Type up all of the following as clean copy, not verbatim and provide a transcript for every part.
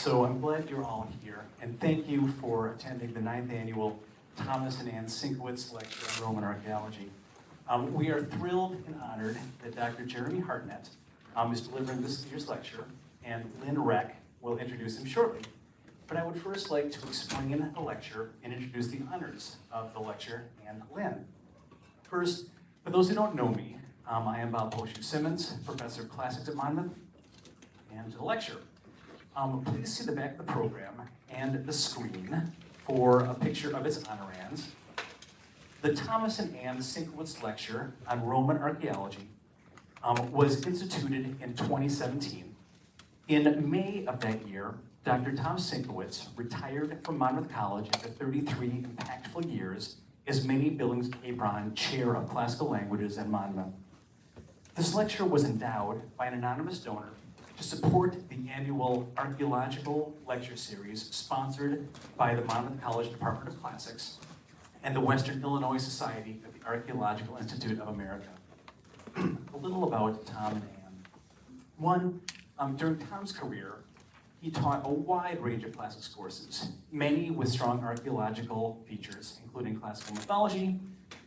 So I'm glad you're all here, and thank you for attending the 9th annual Thomas and Ann Sienkewicz Lecture on Roman Archaeology. We are thrilled and honored that Dr. Jeremy Hartnett is delivering this year's lecture, and Lynn Reck will introduce him shortly. But I would first like to explain the lecture and introduce the honors of the lecture and Lynn. First, for those who don't know me, I am Bob Simmons, Professor of Classics at Monmouth, and to the lecture. Please see the back of the program and the screen for a picture of its honorands. The Thomas and Ann Sienkewicz Lecture on Roman Archaeology was instituted in 2017. In May of that year, Dr. Tom Sienkewicz retired from Monmouth College after 33 impactful years as Minnie Billings-Cabron Chair of Classical Languages at Monmouth. This lecture was endowed by an anonymous donor to support the annual archaeological lecture series sponsored by the Monmouth College Department of Classics and the Western Illinois Society of the Archaeological Institute of America. A little about Tom and Ann. One, during Tom's career, he taught a wide range of classics courses, many with strong archaeological features, including classical mythology,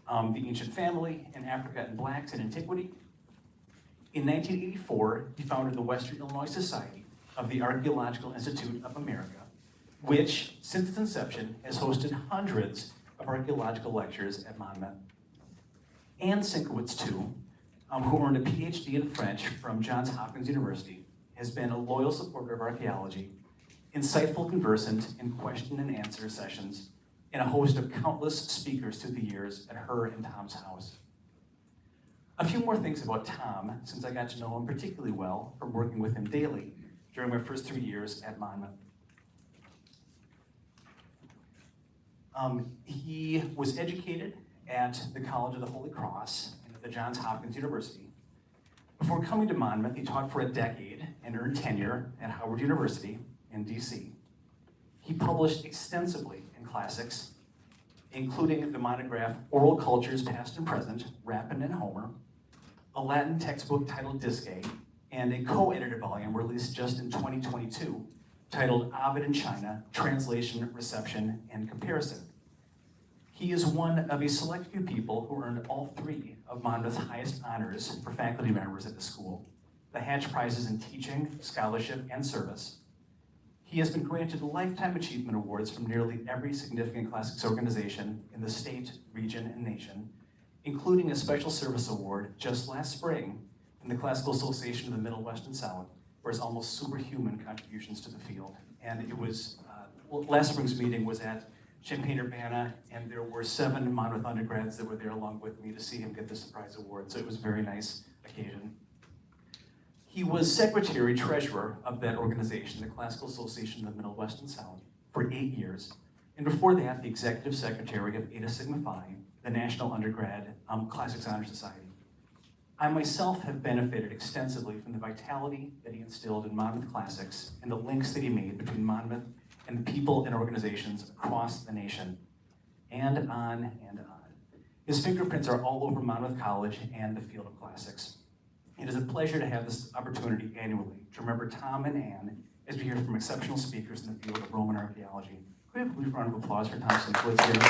the ancient family, and Africa and blacks in antiquity. In 1984, he founded the Western Illinois Society of the Archaeological Institute of America, which, since its inception, has hosted hundreds of archaeological lectures at Monmouth. Ann Sienkewicz, too, who earned a PhD in French from Johns Hopkins University, has been a loyal supporter of archaeology, insightful conversant in question and answer sessions, and a host of countless speakers through the years at her and Tom's house. A few more things about Tom, since I got to know him particularly well from working with him daily during my first 3 years at Monmouth. He was educated at the College of the Holy Cross and at the Johns Hopkins University. Before coming to Monmouth, he taught for a decade and earned tenure at Howard University in DC. He published extensively in classics, including the monograph Oral Cultures Past and Present, Rapin and Homer, a Latin textbook titled Disque, and a co-edited volume released just in 2022 titled Ovid in China, Translation, Reception, and Comparison. He is one of a select few people who earned all 3 of Monmouth's highest honors for faculty members at the school, the Hatch Prizes in Teaching, Scholarship, and Service. He has been granted Lifetime Achievement Awards from nearly every significant classics organization in the state, region, and nation, including a Special Service Award just last spring from the Classical Association of the Middle West and South for his almost superhuman contributions to the field. And it was, last spring's meeting was at Champaign-Urbana, and there were 7 Monmouth undergrads that were there along with me to see him get the surprise award, so it was a very nice occasion. He was secretary-treasurer of that organization, the Classical Association of the Middle West and South, for 8 years, and before that, the executive secretary of Eta Sigma Phi, the National Undergrad Classics Honor Society. I myself have benefited extensively from the vitality that he instilled in Monmouth Classics and the links that he made between Monmouth and the people and organizations across the nation, and on and on. His fingerprints are all over Monmouth College and the field of classics. It is a pleasure to have this opportunity annually to remember Tom and Ann as we hear from exceptional speakers in the field of Roman archaeology. Could we have a brief round of applause for Tom Sienkewicz here?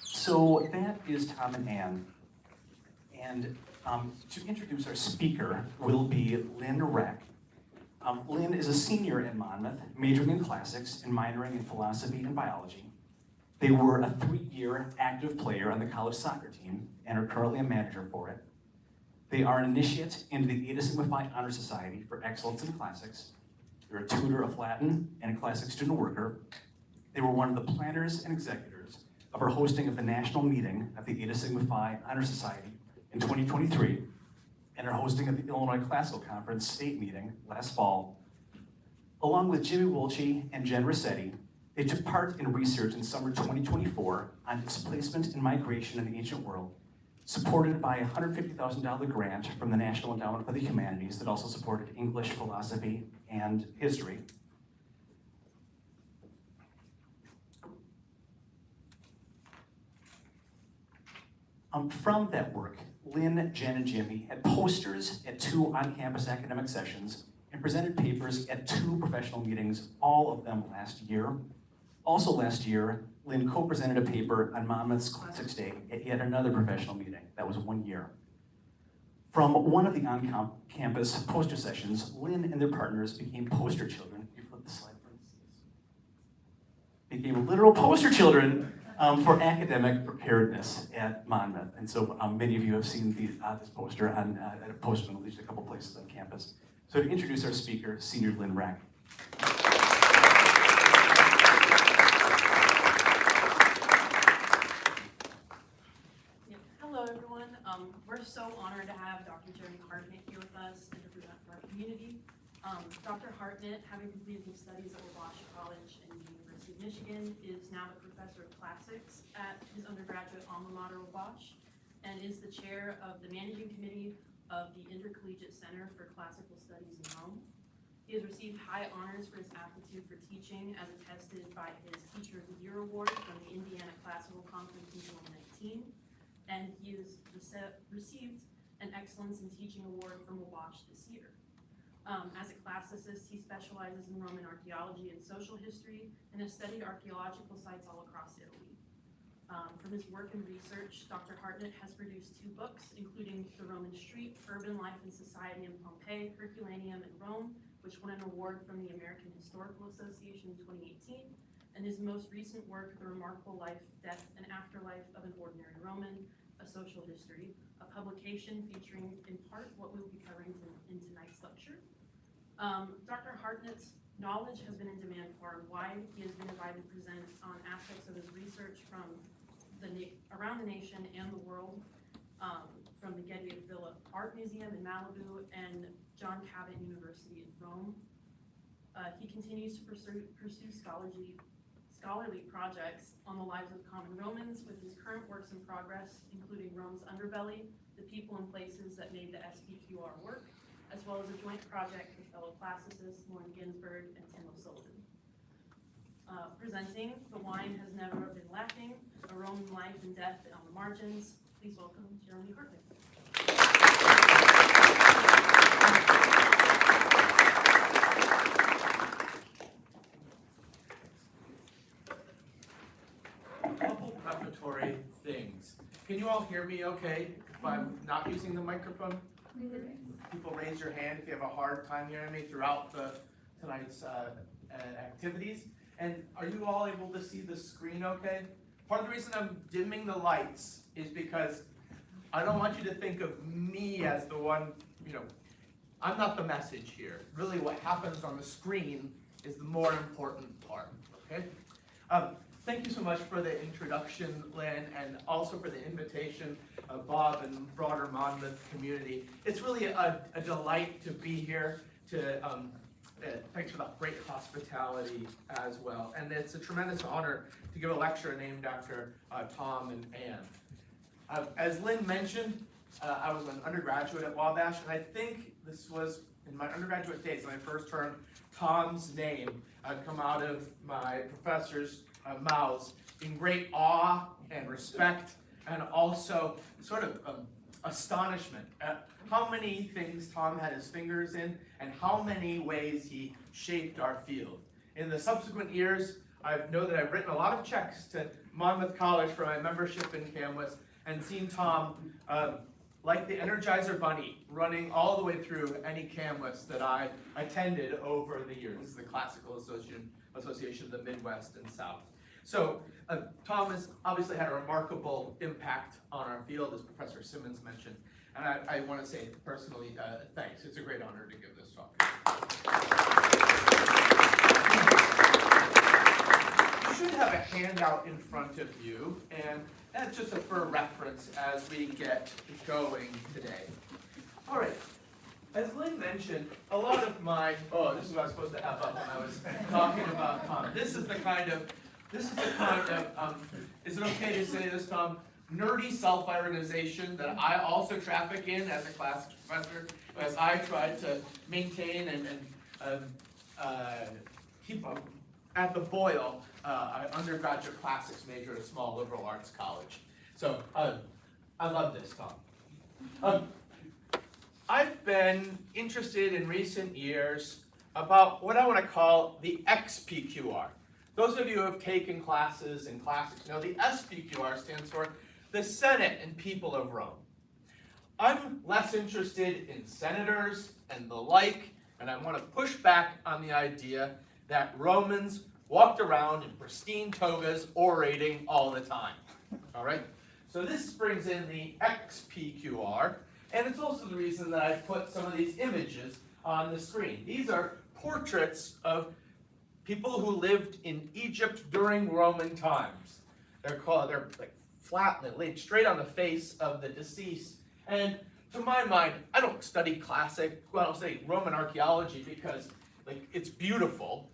So that is Tom and Ann. And to introduce our speaker will be Lynn Reck. Lynn is a senior at Monmouth, majoring in classics and minoring in philosophy and biology. They were a 3-year active player on the college soccer team and are currently a manager for it. They are an initiate into the Eta Sigma Phi Honor Society for Excellence in Classics. They're a tutor of Latin and a classics student worker. They were one of the planners and executors of our hosting of the national meeting of the Eta Sigma Phi Honor Society in 2023, and our hosting of the Illinois Classical Conference state meeting last fall. Along with Jimmy Wolche and Jen Rossetti, they took part in research in summer 2024 on displacement and migration in the ancient world, supported by a $150,000 grant from the National Endowment for the Humanities that also supported English, philosophy, and history. From that work, Lynn, Jen, and Jimmy had posters at 2 on-campus academic sessions and presented papers at 2 professional meetings, all of them last year. Also last year, Lynn co-presented a paper on Monmouth's Classics Day at yet another professional meeting. That was 1 year. From one of the on-campus poster sessions, Lynn and their partners became poster children. You flip the slide, please. Became literal poster children for academic preparedness at Monmouth. And so many of you have seen this poster at a poster in at least a couple places on campus. So to introduce our speaker, Senior Lynn Rack. Hello, everyone. We're so honored to have Dr. Jeremy Hartnett here with us and to present for our community. Dr. Hartnett, having completed his studies at Wabash College and the University of Michigan, is now the professor of classics at his undergraduate alma mater, Wabash, and is the chair of the managing committee of the Intercollegiate Center for Classical Studies in Rome. He has received high honors for his aptitude for teaching, as attested by his Teacher of the Year Award from the Indiana Classical Conference in 2019, and he has received an Excellence in Teaching Award from Wabash this year. As a classicist, he specializes in Roman archaeology and social history and has studied archaeological sites all across Italy. From his work and research, Dr. Hartnett has produced 2 books, including The Roman Street, Urban Life and Society in Pompeii, Herculaneum in Rome, which won an award from the American Historical Association in 2018, and his most recent work, The Remarkable Life, Death, and Afterlife of an Ordinary Roman, A Social History, a publication featuring in part what we will be covering in tonight's lecture. Dr. Hartnett's knowledge has been in demand far and wide. He has been invited to present on aspects of his research from around the nation and the world, from the Getty Villa Art Museum in Malibu and John Cabot University in Rome. He continues to pursue scholarly projects on the lives of common Romans with his current works in progress, including Rome's Underbelly, the people and places that made the SPQR work, as well as a joint project with fellow classicists Lauren Ginsberg and Tim O'Sullivan. Presenting The Wine Has Never Been Lacking, A Roman Life and Death on the Margins, please welcome Jeremy Hartnett. Preparatory things. Can you all hear me okay if I'm not using the microphone? People raise your hand if you have a hard time hearing me throughout tonight's activities. And are you all able to see the screen okay? Part of the reason I'm dimming the lights is because I don't want you to think of me as the one, I'm not the message here. Really what happens on the screen is the more important part, okay? Thank you so much for the introduction, Lynn, and also for the invitation, Bob and broader Monmouth community. It's really a delight to be here. Thanks for the great hospitality as well. And it's a tremendous honor to give a lecture named after Tom and Anne. As Lynn mentioned, I was an undergraduate at Wabash, and I think this was in my undergraduate days when I first heard Tom's name come out of my professor's mouths in great awe and respect, and also sort of astonishment at how many things Tom had his fingers in and how many ways he shaped our field. In the subsequent years, I know that I've written a lot of checks to Monmouth College for my membership in CAMWIS and seen Tom, like the Energizer Bunny, running all the way through any CAMWIS that I attended over the years. This is the Classical Association of the Midwest and South. So Tom has obviously had a remarkable impact on our field, as Professor Simmons mentioned. And I want to say personally, thanks. It's a great honor to give this talk. You should have a handout in front of you, and that's just for reference as we get going today. All right. As Lynn mentioned, a lot of my, this is what I was supposed to have up when I was talking about Tom. This is the kind of, is it okay to say this, Tom? Nerdy self-ironization that I also traffic in as a classics professor, as I try to maintain and keep at the boil an undergraduate classics major at a small liberal arts college. So I love this, Tom. I've been interested in recent years about what I want to call the XPQR. Those of you who have taken classes in classics know the SPQR stands for the Senate and People of Rome. I'm less interested in senators and the like, and I want to push back on the idea that Romans walked around in pristine togas orating all the time. All right? So this brings in the XPQR, and it's also the reason that I put some of these images on the screen. These are portraits of people who lived in Egypt during Roman times. They're like flat, and they're laid straight on the face of the deceased. And to my mind, I don't study Roman archaeology because it's beautiful.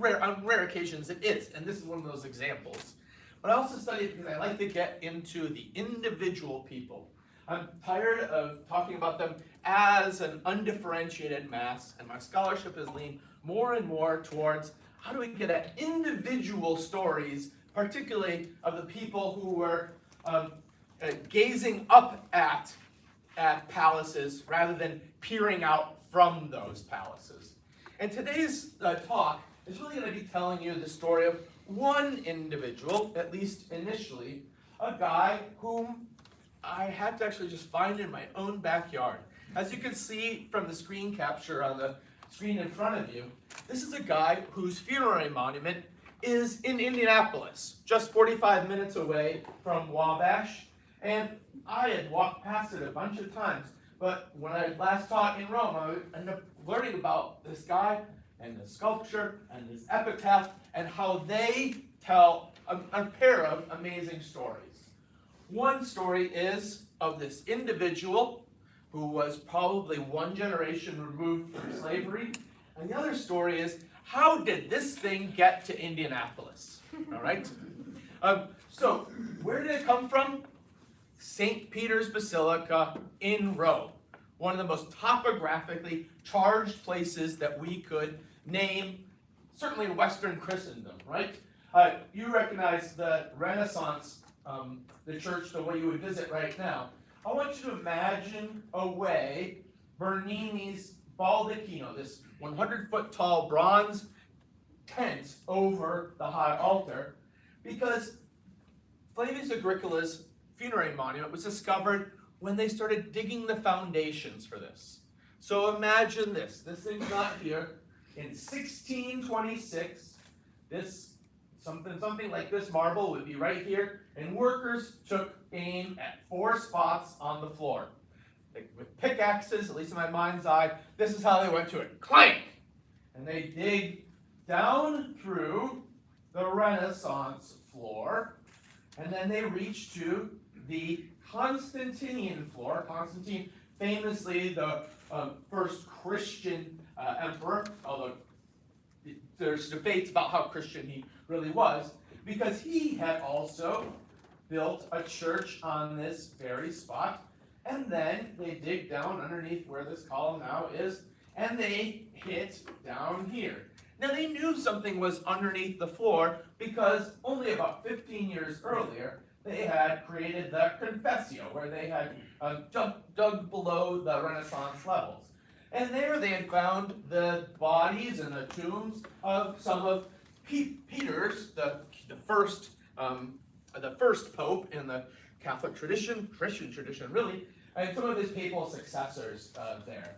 On rare occasions it is, and this is one of those examples. But I also study it because I like to get into the individual people. I'm tired of talking about them as an undifferentiated mass, and my scholarship has leaned more and more towards how do we get at individual stories, particularly of the people who were gazing up at palaces rather than peering out from those palaces. And today's talk is really going to be telling you the story of one individual, at least initially, a guy whom I had to actually just find in my own backyard. As you can see from the screen capture on the screen in front of you, this is a guy whose funerary monument is in Indianapolis, just 45 minutes away from Wabash. And I had walked past it a bunch of times, but when I last taught in Rome, I ended up learning about this guy and the sculpture and his epitaph and how they tell a pair of amazing stories. One story is of this individual who was probably one generation removed from slavery, and the other story is how did this thing get to Indianapolis? All right? So where did it come from? St. Peter's Basilica in Rome, one of the most topographically charged places that we could name, certainly in Western Christendom, right? You recognize the Renaissance, the church, the way you would visit right now. I want you to imagine a way Bernini's Baldacchino, this 100-foot tall bronze tent over the high altar, because Flavius Agricola's funerary monument was discovered when they started digging the foundations for this. So imagine this. This thing's not here. In 1626, something like this marble would be right here, and workers took aim at 4 spots on the floor. With pickaxes, at least in my mind's eye, this is how they went to it. Clank! And they dig down through the Renaissance floor, and then they reach to the Constantinian floor. Constantine, famously the first Christian emperor, although there's debates about how Christian he really was, because he had also built a church on this very spot, and then they dig down underneath where this column now is, and they hit down here. Now they knew something was underneath the floor because only about 15 years earlier they had created the Confessio, where they had dug below the Renaissance levels. And there they had found the bodies and the tombs of some of Peter's, the first pope in the Catholic tradition, Christian tradition really, and some of his papal successors there.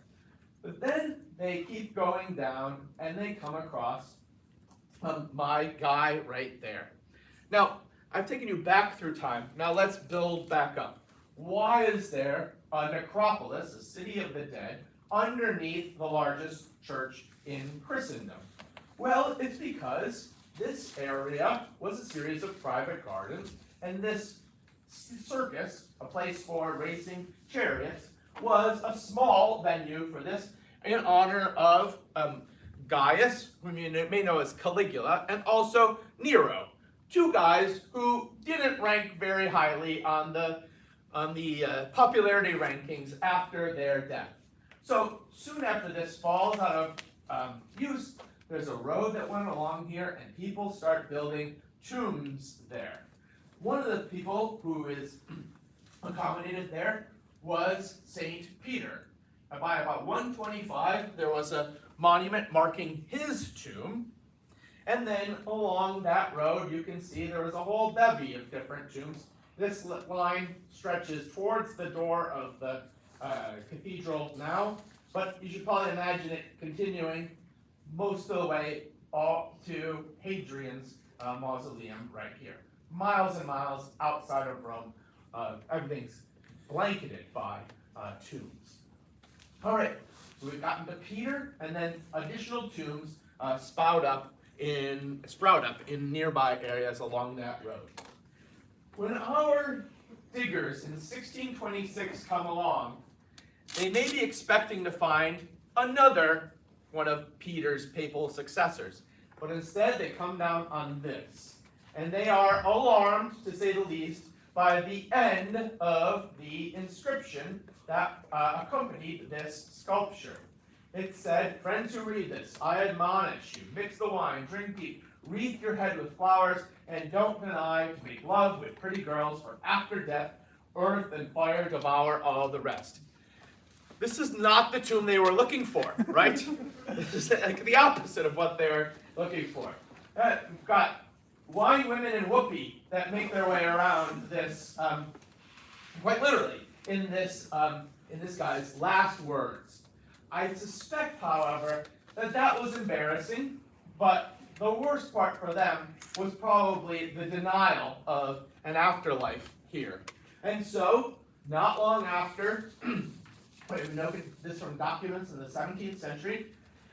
But then they keep going down and they come across my guy right there. Now, I've taken you back through time. Now let's build back up. Why is there a necropolis, a city of the dead, underneath the largest church in Christendom? Well, it's because this area was a series of private gardens, and this circus, a place for racing chariots, was a small venue for this in honor of Gaius, whom you may know as Caligula, and also Nero, 2 guys who didn't rank very highly on the popularity rankings after their death. So soon after this falls out of use, there's a road that went along here, and people start building tombs there. One of the people who is accommodated there was St. Peter. And by about 125, there was a monument marking his tomb. And then along that road, you can see there was a whole bevy of different tombs. This line stretches towards the door of the cathedral now, but you should probably imagine it continuing most of the way all to Hadrian's mausoleum right here. Miles and miles outside of Rome. Everything's blanketed by tombs. All right, so we've gotten to Peter, and then additional tombs sprout up in nearby areas along that road. When our diggers in 1626 come along, they may be expecting to find another one of Peter's papal successors, but instead they come down on this. And they are alarmed, to say the least, by the end of the inscription that accompanied this sculpture. It said, "Friends who read this, I admonish you, mix the wine, drink deep, wreath your head with flowers, and don't deny to make love with pretty girls, for after death, earth and fire devour all the rest." This is not the tomb they were looking for, right? This is like the opposite of what they were looking for. We've got wine, women, and whoopee that make their way around this, quite literally, in this guy's last words. I suspect, however, that was embarrassing, but the worst part for them was probably the denial of an afterlife here. And so, not long after, we know this from documents in the 17th century,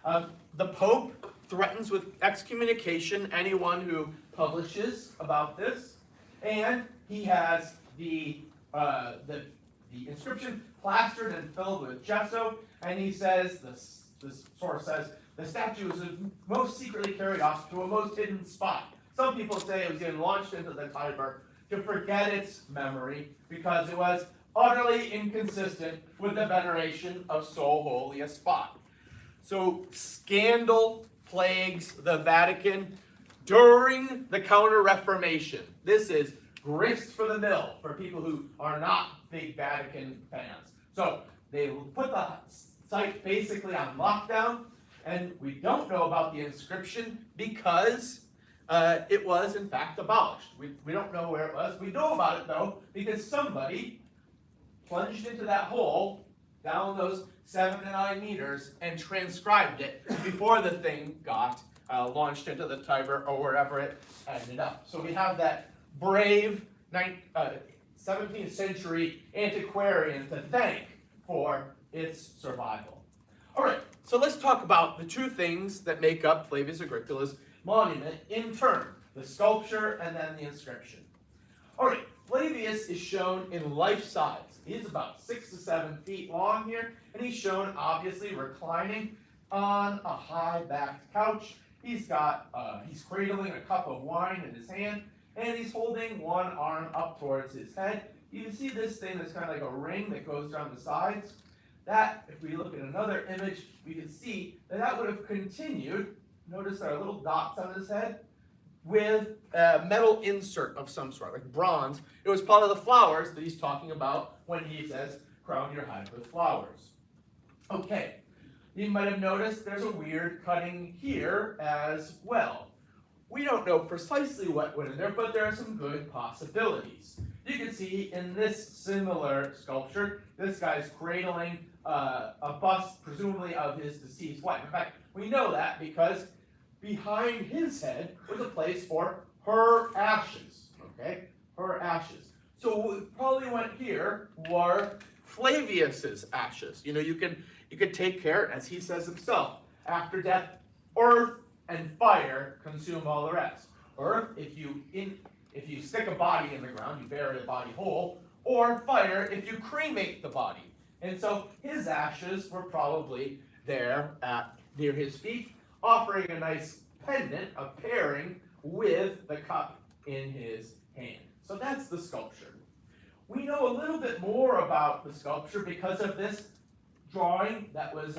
the Pope threatens with excommunication anyone who publishes about this, and he has the inscription plastered and filled with gesso, and he says, this source says, the statue was most secretly carried off to a most hidden spot. Some people say it was even launched into the Tiber to forget its memory because it was utterly inconsistent with the veneration of so holy a spot. So scandal plagues the Vatican during the Counter-Reformation. This is grist for the mill for people who are not big Vatican fans. So they put the site basically on lockdown, and we don't know about the inscription because it was in fact abolished. We don't know where it was. We know about it though because somebody plunged into that hole down those 7 to 9 meters and transcribed it before the thing got launched into the Tiber or wherever it ended up. So we have that brave 17th century antiquarian to thank for its survival. All right, so let's talk about the two things that make up Flavius Agricola's monument in turn, the sculpture and then the inscription. All right, Flavius is shown in life size. He's about 6 to 7 feet long here, and he's shown obviously reclining on a high-backed couch. He's cradling a cup of wine in his hand, and he's holding one arm up towards his head. You can see this thing that's kind of like a ring that goes down the sides. That, if we look at another image, we can see that would have continued. Notice there are little dots on his head with a metal insert of some sort, like bronze. It was part of the flowers that he's talking about when he says, crown your head with flowers. Okay, you might have noticed there's a weird cutting here as well. We don't know precisely what went in there, but there are some good possibilities. You can see in this similar sculpture, this guy's cradling a bust, presumably of his deceased wife. In fact, we know that because behind his head was a place for her ashes, okay? Her ashes. So what probably went here were Flavius's ashes. You know, you could take care, as he says himself, after death, earth and fire consume all the rest. Earth, if you stick a body in the ground, you bury the body whole, or fire if you cremate the body. And so his ashes were probably there near his feet, offering a nice pendant, a pairing with the cup in his hand. So that's the sculpture. We know a little bit more about the sculpture because of this drawing that was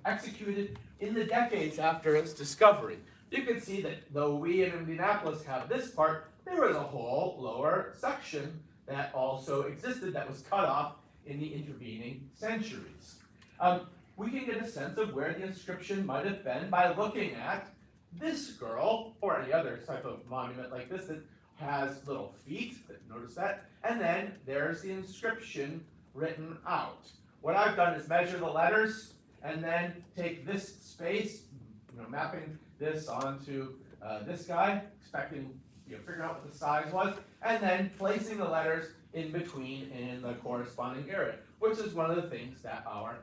executed in the decades after its discovery. You can see that though we in Indianapolis have this part, there was a whole lower section that also existed that was cut off in the intervening centuries. We can get a sense of where the inscription might have been by looking at this girl, or any other type of monument like this that has little feet, notice that, and then there's the inscription written out. What I've done is measure the letters, and then take this space, mapping this onto this guy, expecting, figuring out what the size was, and then placing the letters in between in the corresponding area, which is one of the things that our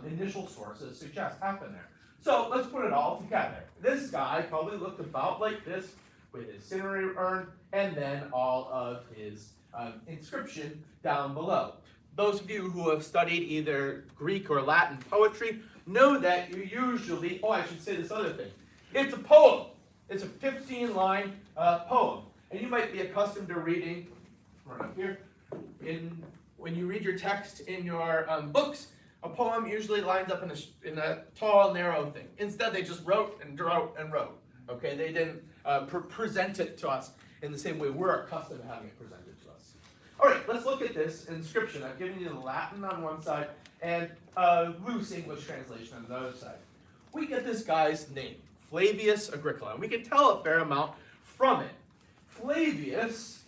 initial sources suggest happen there. So let's put it all together. This guy probably looked about like this with his cinerary urn and then all of his inscription down below. Those of you who have studied either Greek or Latin poetry know that you usually, I should say this other thing. It's a poem. It's a 15-line poem. And you might be accustomed to reading, right up here, when you read your text in your books, a poem usually lines up in a tall, narrow thing. Instead, they just wrote and wrote and wrote. Okay, they didn't present it to us in the same way we're accustomed to having it presented to us. All right, let's look at this inscription. I've given you the Latin on one side and a loose English translation on the other side. We get this guy's name, Flavius Agricola, and we can tell a fair amount from it. Flavius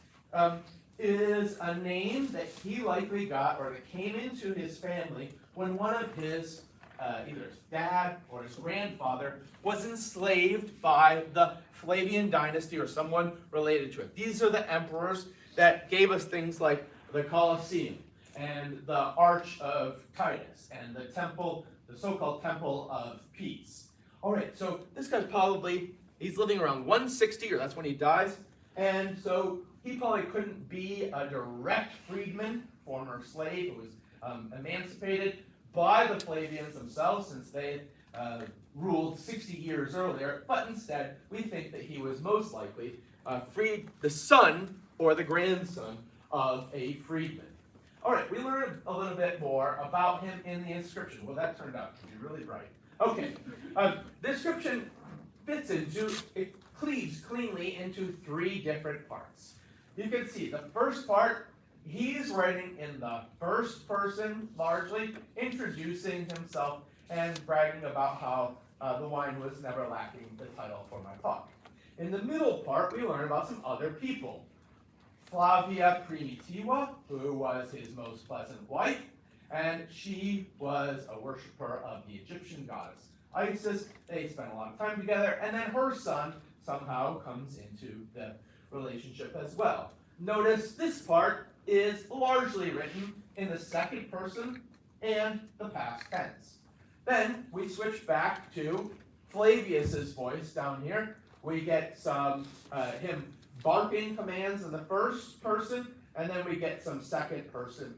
is a name that he likely got, or that came into his family when one of his, either his dad or his grandfather, was enslaved by the Flavian dynasty or someone related to it. These are the emperors that gave us things like the Colosseum and the Arch of Titus and the temple, the so-called Temple of Peace. All right, so this guy's he's living around 160, or that's when he dies, and so he probably couldn't be a direct freedman, former slave who was emancipated by the Flavians themselves, since they ruled 60 years earlier, but instead we think that he was most likely the son or the grandson of a freedman. All right, we learned a little bit more about him in the inscription. Well, that turned out to be really bright. Okay, the inscription it cleaves cleanly into three different parts. You can see the first part, he's writing in the first person, largely, introducing himself and bragging about how the wine was never lacking the title for my pot. In the middle part, we learn about some other people. Flavia Primitiva, who was his most pleasant wife, and she was a worshiper of the Egyptian goddess Isis. They spent a lot of time together, and then her son somehow comes into the relationship as well. Notice this part is largely written in the second person and the past tense. Then we switch back to Flavius's voice down here. We get some him barking commands in the first person, and then we get some second person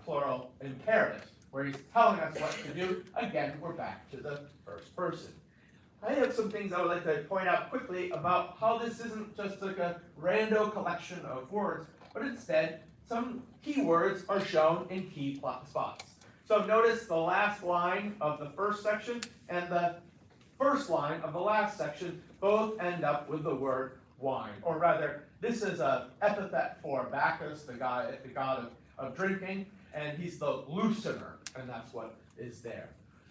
plural imperative, where he's telling us what to do. Again, we're back to the first person. I have some things I would like to point out quickly about how this isn't just like a random collection of words, but instead some keywords are shown in key spots. So notice the last line of the first section and the first line of the last section both end up with the word wine. Or rather, this is an epithet for Bacchus, the god of drinking, and he's the loosener, and that's what is there.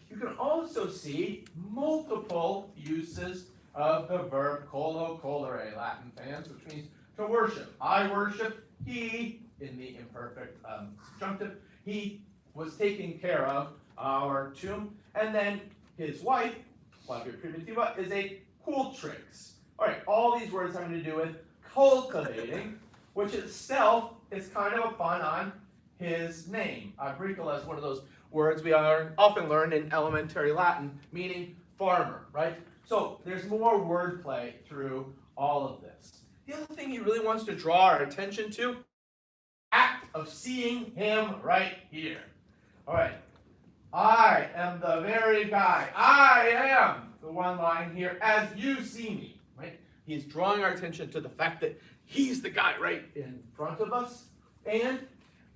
You can also see multiple uses of the verb colo colere, Latin fans, which means to worship. I worship, he, in the imperfect subjunctive, he was taking care of our tomb, and then his wife, Flavia Primitiva, is a cultrix. All right, all these words having to do with cultivating, which itself is kind of a pun on his name. Agricola is one of those words we often learn in elementary Latin, meaning farmer, right? So there's more wordplay through all of this. The other thing he really wants to draw our attention to, act of seeing him right here. All right, I am the very guy. I am the one line here as you see me, right? He's drawing our attention to the fact that he's the guy right in front of us, and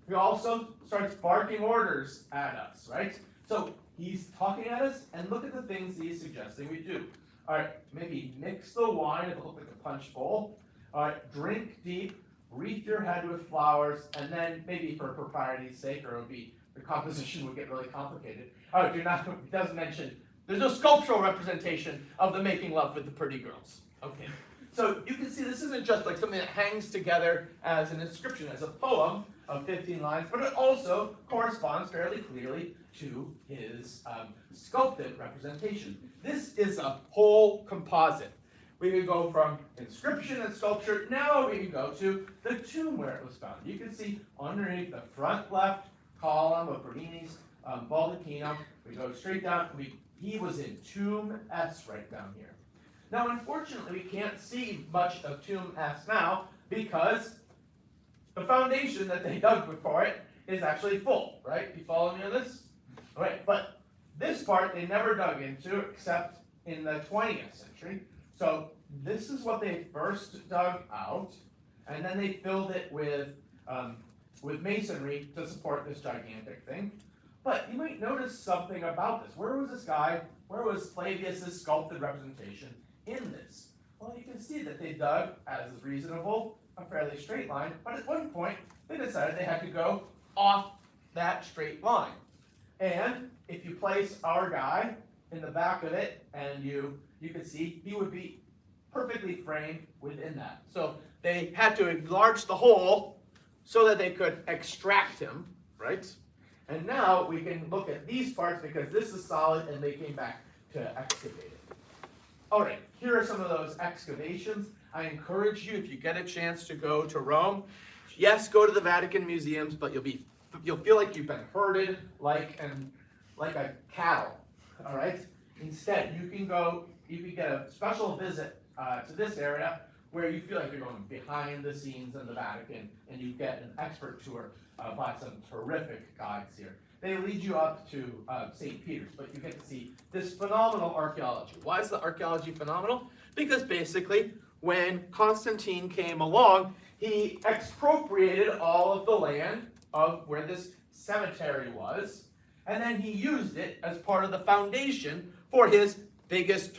he also starts barking orders at us, right? So he's talking at us, and look at the things he's suggesting we do. All right, maybe mix the wine, it'll look like a punch bowl. All right, drink deep, wreath your head with flowers, and then maybe for propriety's sake, or the composition would get really complicated. Oh, it doesn't mention, there's no sculptural representation of the making love with the pretty girls. Okay. So you can see this isn't just like something that hangs together as an inscription, as a poem of 15 lines, but it also corresponds fairly clearly to his sculpted representation. This is a whole composite. We could go from inscription and sculpture, now we can go to the tomb where it was found. You can see underneath the front left column of Bernini's baldacchino, we go straight down, he was in tomb S right down here. Now, unfortunately, we can't see much of tomb S now because the foundation that they dug before it is actually full, right? You follow me on this? All right, but this part they never dug into except in the 20th century. So this is what they first dug out, and then they filled it with masonry to support this gigantic thing. But you might notice something about this. Where was this guy? Where was Flavius's sculpted representation in this? Well, you can see that they dug, as is reasonable, a fairly straight line, but at one point they decided they had to go off that straight line. And if you place our guy in the back of it, and you can see he would be perfectly framed within that. So they had to enlarge the hole so that they could extract him, right? And now we can look at these parts because this is solid and they came back to excavate it. All right, here are some of those excavations. I encourage you, if you get a chance to go to Rome, yes, go to the Vatican museums, but you'll feel like you've been herded like a cattle. All right. Instead, you can get a special visit to this area where you feel like you're going behind the scenes in the Vatican, and you get an expert tour by some terrific guides here. They lead you up to St. Peter's, but you get to see this phenomenal archaeology. Why is the archaeology phenomenal? Because basically, when Constantine came along, he expropriated all of the land of where this cemetery was, and then he used it as part of the foundation for his biggest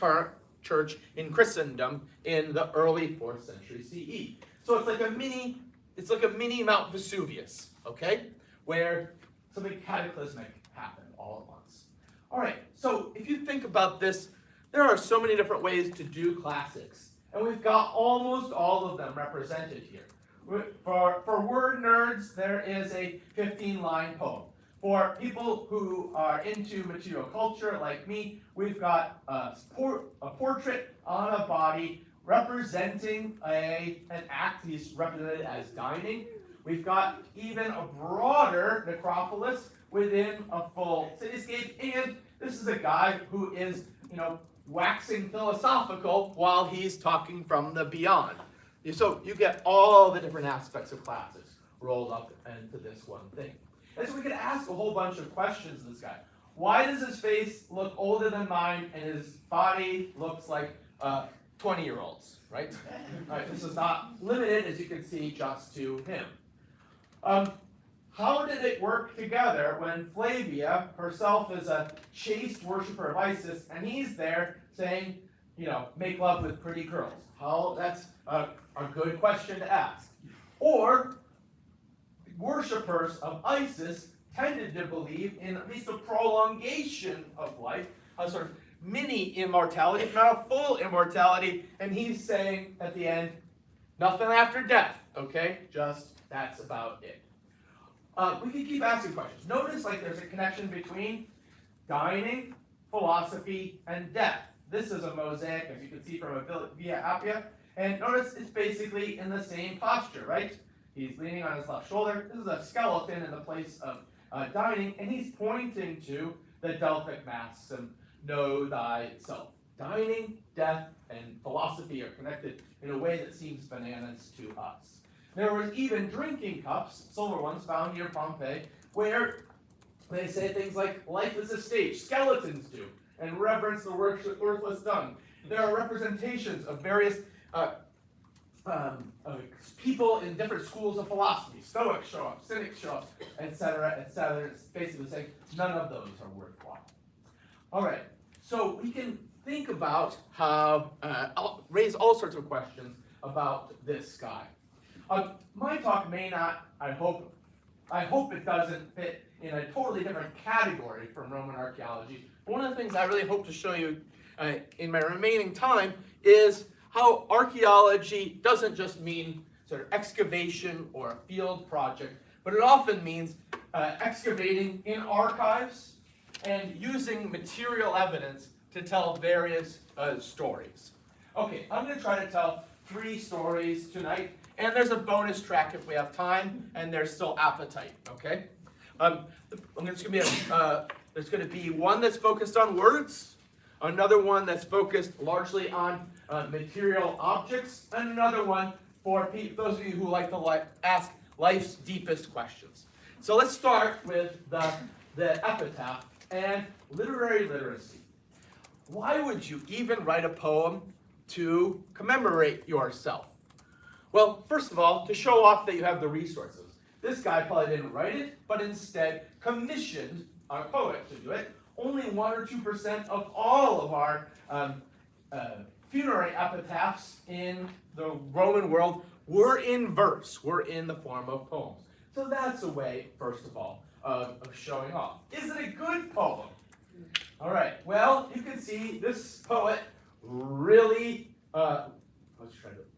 church in Christendom in the early 4th century CE. So it's like a mini Mount Vesuvius, okay? Where something cataclysmic happened all at once. All right, so if you think about this, there are so many different ways to do classics, and we've got almost all of them represented here. For word nerds, there is a 15-line poem. For people who are into material culture like me, we've got a portrait on a body representing an act. He's represented as dining. We've got even a broader necropolis within a full cityscape, and this is a guy who is, waxing philosophical while he's talking from the beyond. So you get all the different aspects of classics rolled up into this one thing. And so we could ask a whole bunch of questions of this guy. Why does his face look older than mine and his body looks like 20-year-olds, right? All right? This is not limited, as you can see, just to him. How did it work together when Flavia herself is a chaste worshiper of Isis, and he's there saying, make love with pretty girls? That's a good question to ask. Or worshippers of Isis tended to believe in at least a prolongation of life, a sort of mini immortality, if not a full immortality, and he's saying at the end, nothing after death, okay? Just that's about it. We can keep asking questions. Notice there's a connection between dining, philosophy, and death. This is a mosaic, as you can see from a Via Appia, and notice it's basically in the same posture, right? He's leaning on his left shoulder. This is a skeleton in the place of dining, and he's pointing to the Delphic maxim, know thyself. Dining, death, and philosophy are connected in a way that seems bananas to us. There were even drinking cups, silver ones, found near Pompeii, where they say things like, life is a stage, skeletons do, and reverence the worthless dung. There are representations of various people in different schools of philosophy. Stoics show up, Cynics show up, etc., etc. It's basically saying none of those are worthwhile. All right, so we can think about how, raise all sorts of questions about this guy. My talk may not, I hope it doesn't fit in a totally different category from Roman archaeology. But one of the things I really hope to show you in my remaining time is how archaeology doesn't just mean sort of excavation or a field project, but it often means excavating in archives and using material evidence to tell various stories. Okay, I'm going to try to tell 3 stories tonight, and there's a bonus track if we have time, and there's still appetite, okay? There's going to be one that's focused on words, another one that's focused largely on material objects, and another one for those of you who like to ask life's deepest questions. So let's start with the epitaph and literary literacy. Why would you even write a poem to commemorate yourself? Well, first of all, to show off that you have the resources. This guy probably didn't write it, but instead commissioned a poet to do it. Only 1 or 2% of all of our funerary epitaphs in the Roman world were in verse, were in the form of poems. So that's a way, first of all, of showing off. Is it a good poem? All right, well, you can see this poet really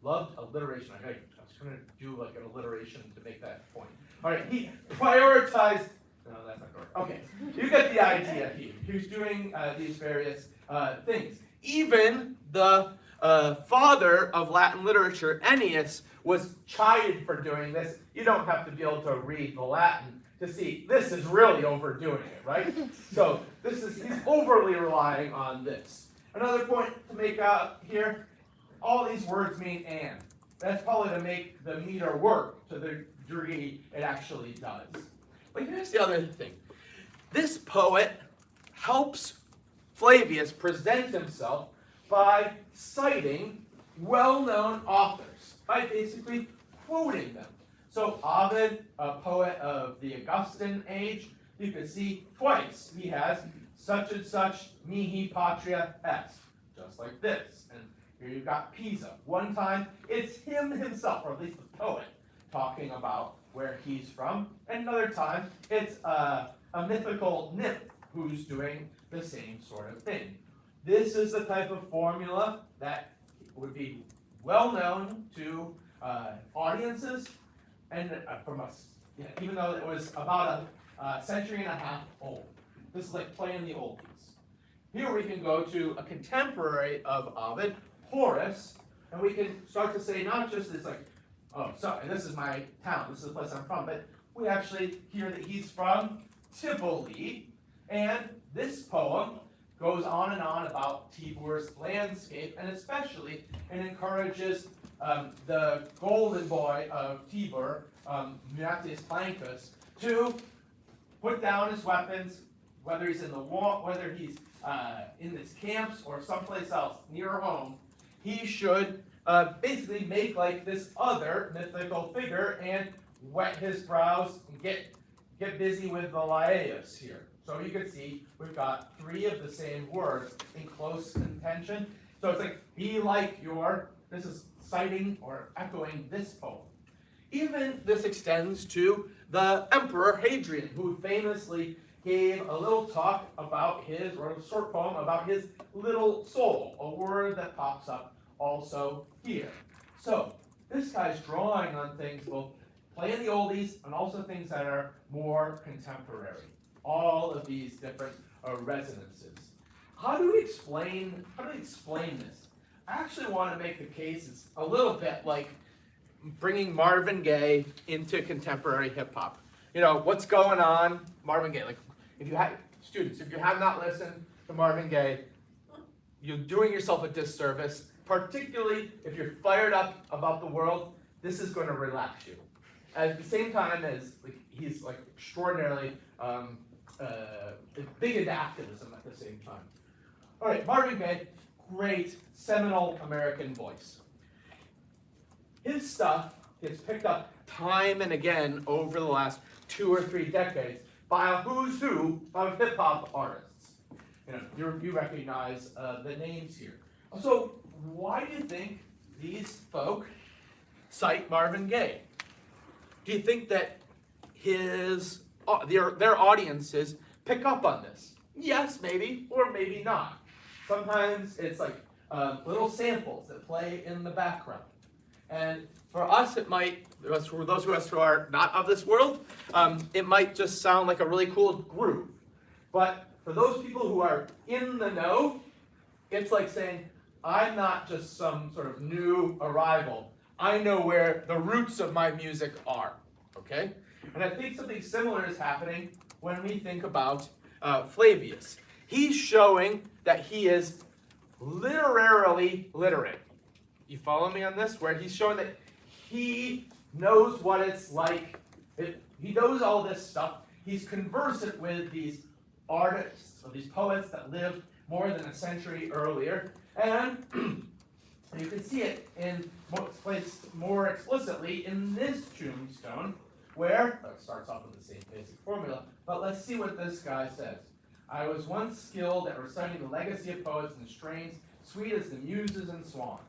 loved alliteration. I was trying to do like an alliteration to make that point. All right, he prioritized, no, that's not correct. Okay, you get the idea here. He was doing these various things. Even the father of Latin literature, Ennius, was chided for doing this. You don't have to be able to read the Latin to see this is really overdoing it, right? So he's overly relying on this. Another point to make out here, all these words mean and. That's probably to make the meter work to the degree it actually does. But here's the other thing. This poet helps Flavius present himself by citing well-known authors, by basically quoting them. So Ovid, a poet of the Augustan age, you can see twice he has such and such mihi patria est, just like this. And here you've got Pisa. One time it's him himself, or at least the poet, talking about where he's from. And another time it's a mythical nymph who's doing the same sort of thing. This is the type of formula that would be well known to audiences, and from us, even though it was about a century and a half old. This is like playing the oldies. Here we can go to a contemporary of Ovid, Horace, and we can start to say not just this like, oh, sorry, this is my town, this is the place I'm from, but we actually hear that he's from Tivoli, and this poem goes on and on about Tibur's landscape, and especially it encourages the golden boy of Tibur, Muriatis Plancus, to put down his weapons, whether he's in the wall, whether he's in his camps or someplace else near home. He should basically make like this other mythical figure and wet his brows and get busy with the laeus here. So you can see we've got 3 of the same words in close contention. So it's like, be like this is citing or echoing this poem. Even this extends to the Emperor Hadrian, who famously gave a little talk about or a short poem about his little soul, a word that pops up also here. So this guy's drawing on things, both playing the oldies and also things that are more contemporary. All of these different resonances. How do we explain this? I actually want to make the case it's a little bit like bringing Marvin Gaye into contemporary hip hop. You know, what's going on? Marvin Gaye. Like, if you have not listened to Marvin Gaye, you're doing yourself a disservice, particularly if you're fired up about the world. This is going to relax you. At the same time as he's extraordinarily big into activism at the same time. All right, Marvin Gaye, great seminal American voice. His stuff gets picked up time and again over the last 2 or 3 decades by a who's who of hip hop artists. You recognize the names here. So why do you think these folk cite Marvin Gaye. Do you think that their audiences pick up on this? Yes, maybe, or maybe not. Sometimes it's like little samples that play in the background. And for us, it might, for those of us who are not of this world, it might just sound like a really cool groove. But for those people who are in the know, it's like saying, I'm not just some sort of new arrival. I know where the roots of my music are, okay? And I think something similar is happening when we think about Flavius. He's showing that he is literarily literate. You follow me on this? Where he's showing that he knows what it's like. He knows all this stuff. He's conversant with these artists, or these poets that lived more than a century earlier. And you can see it in placed more explicitly in this tombstone, where it starts off with the same basic formula. But let's see what this guy says. I was once skilled at reciting the legacy of poets in strains sweet as the muses and swans,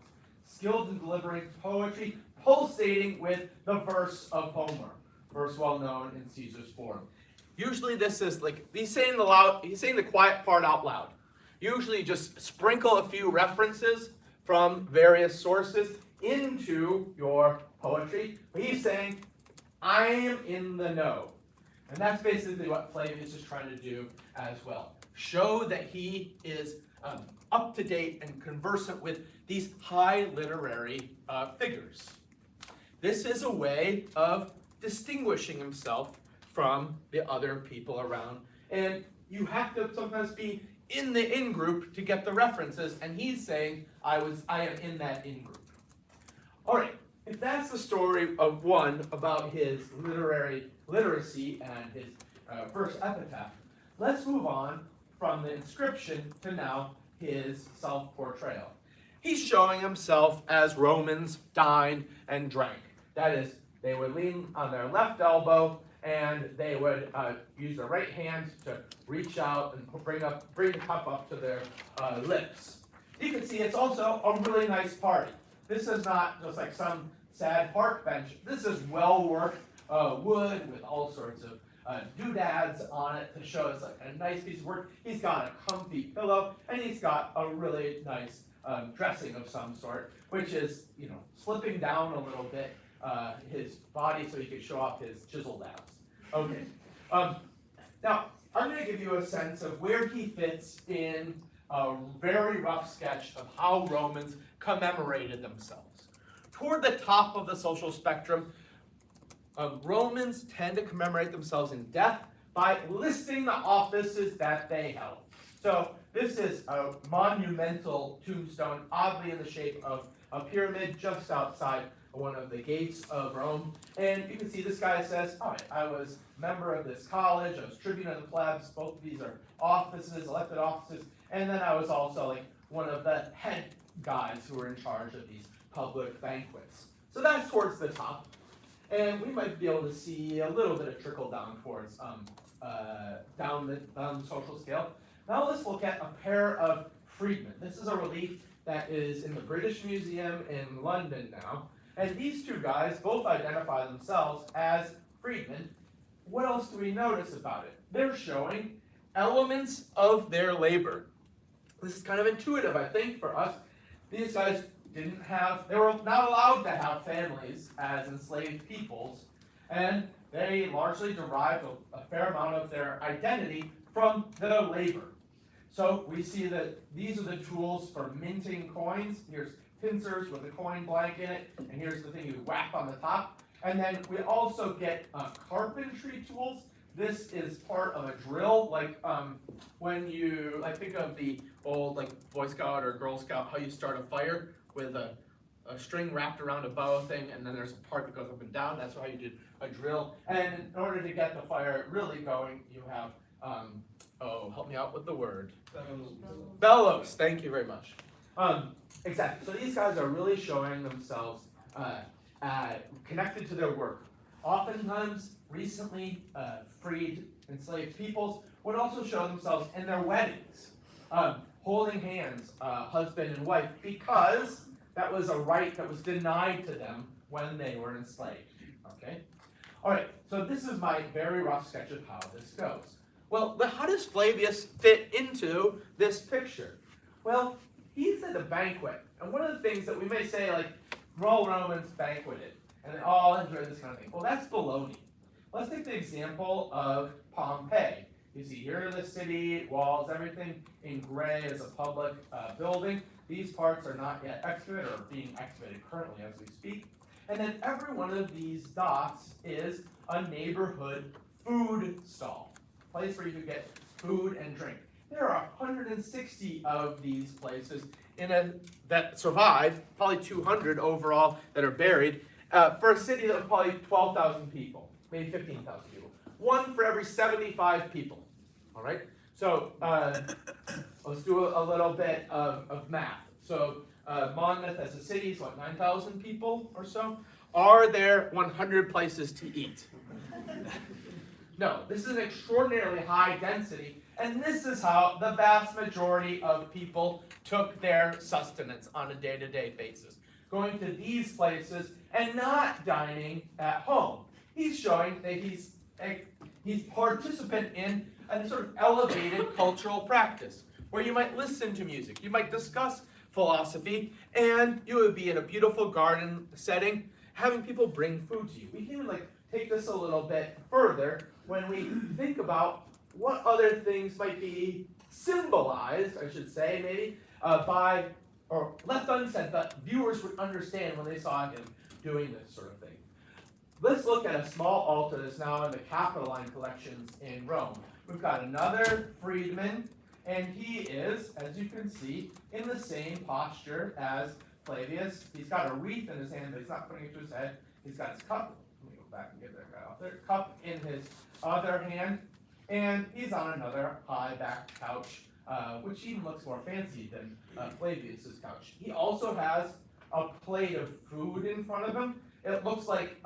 skilled in delivering poetry, pulsating with the verse of Homer, verse well known in Caesar's form. Usually this is like, he's saying the quiet part out loud. Usually just sprinkle a few references from various sources into your poetry. But he's saying, I am in the know. And that's basically what Flavius is trying to do as well. Show that he is up to date and conversant with these high literary figures. This is a way of distinguishing himself from the other people around. And you have to sometimes be in the in-group to get the references, and he's saying, I am in that in-group. All right, if that's the story of one about his literary literacy and his first epitaph, let's move on from the inscription to now his self-portrayal. He's showing himself as Romans dined and drank. That is, they would lean on their left elbow and they would use their right hand to reach out and bring the cup up to their lips. You can see it's also a really nice party. This is not just like some sad park bench. This is well-worked wood with all sorts of doodads on it to show it's like a nice piece of work. He's got a comfy pillow, and he's got a really nice dressing of some sort, which is, slipping down a little bit his body so he could show off his chiseled abs. Okay. Now, I'm going to give you a sense of where he fits in a very rough sketch of how Romans commemorated themselves. Toward the top of the social spectrum, Romans tend to commemorate themselves in death by listing the offices that they held. So this is a monumental tombstone, oddly in the shape of a pyramid just outside one of the gates of Rome. And you can see this guy says, all right, I was a member of this college, I was tribune of the plebs, both of these are offices, elected offices, and then I was also like one of the head guys who were in charge of these public banquets. So that's towards the top. And we might be able to see a little bit of trickle down towards down the social scale. Now let's look at a pair of freedmen. This is a relief that is in the British Museum in London now. And these two guys both identify themselves as freedmen. What else do we notice about it? They're showing elements of their labor. This is kind of intuitive, I think, for us. These guys they were not allowed to have families as enslaved peoples, and they largely derived a fair amount of their identity from their labor. So we see that these are the tools for minting coins. Here's pincers with a coin blank in it, and here's the thing you whap on the top. And then we also get carpentry tools. This is part of a drill, like when you think of the old Boy Scout or Girl Scout, how you start a fire with a string wrapped around a bow thing, and then there's a part that goes up and down. That's how you did a drill. And in order to get the fire really going, you have, help me out with the word. Bellows. Thank you very much. Exactly. So these guys are really showing themselves connected to their work. Oftentimes, recently freed enslaved peoples would also show themselves in their weddings, holding hands, husband and wife, because that was a right that was denied to them when they were enslaved, okay? All right, so this is my very rough sketch of how this goes. Well, how does Flavius fit into this picture? Well, he's at a banquet, and one of the things that we may say, like, all Romans banqueted, and they all enjoyed this kind of thing. Well, that's baloney. Let's take the example of Pompeii. You see here the city, walls, everything in gray is a public building. These parts are not yet excavated or being excavated currently as we speak. And then every one of these dots is a neighborhood food stall, a place where you can get food and drink. There are 160 of these places that survive, probably 200 overall that are buried, for a city that was probably 12,000 people, maybe 15,000 people. One for every 75 people, all right? So let's do a little bit of math. So Monmouth as a city is what, 9,000 people or so? Are there 100 places to eat? No, this is an extraordinarily high density, and this is how the vast majority of people took their sustenance on a day-to-day basis. Going to these places and not dining at home. He's showing that he's participant in a sort of elevated cultural practice, where you might listen to music, you might discuss philosophy, and you would be in a beautiful garden setting, having people bring food to you. We can even take this a little bit further when we think about what other things might be symbolized, I should say, maybe, by, or left unsaid, that viewers would understand when they saw him doing this sort of thing. Let's look at a small altar that's now in the Capitoline collections in Rome. We've got another freedman, and he is, as you can see, in the same posture as Flavius. He's got a wreath in his hand, but he's not putting it to his head. He's got his cup. Let me go back and get that guy off there. Cup in his other hand, and he's on another high-backed couch, which even looks more fancy than Flavius's couch. He also has a plate of food in front of him. It looks like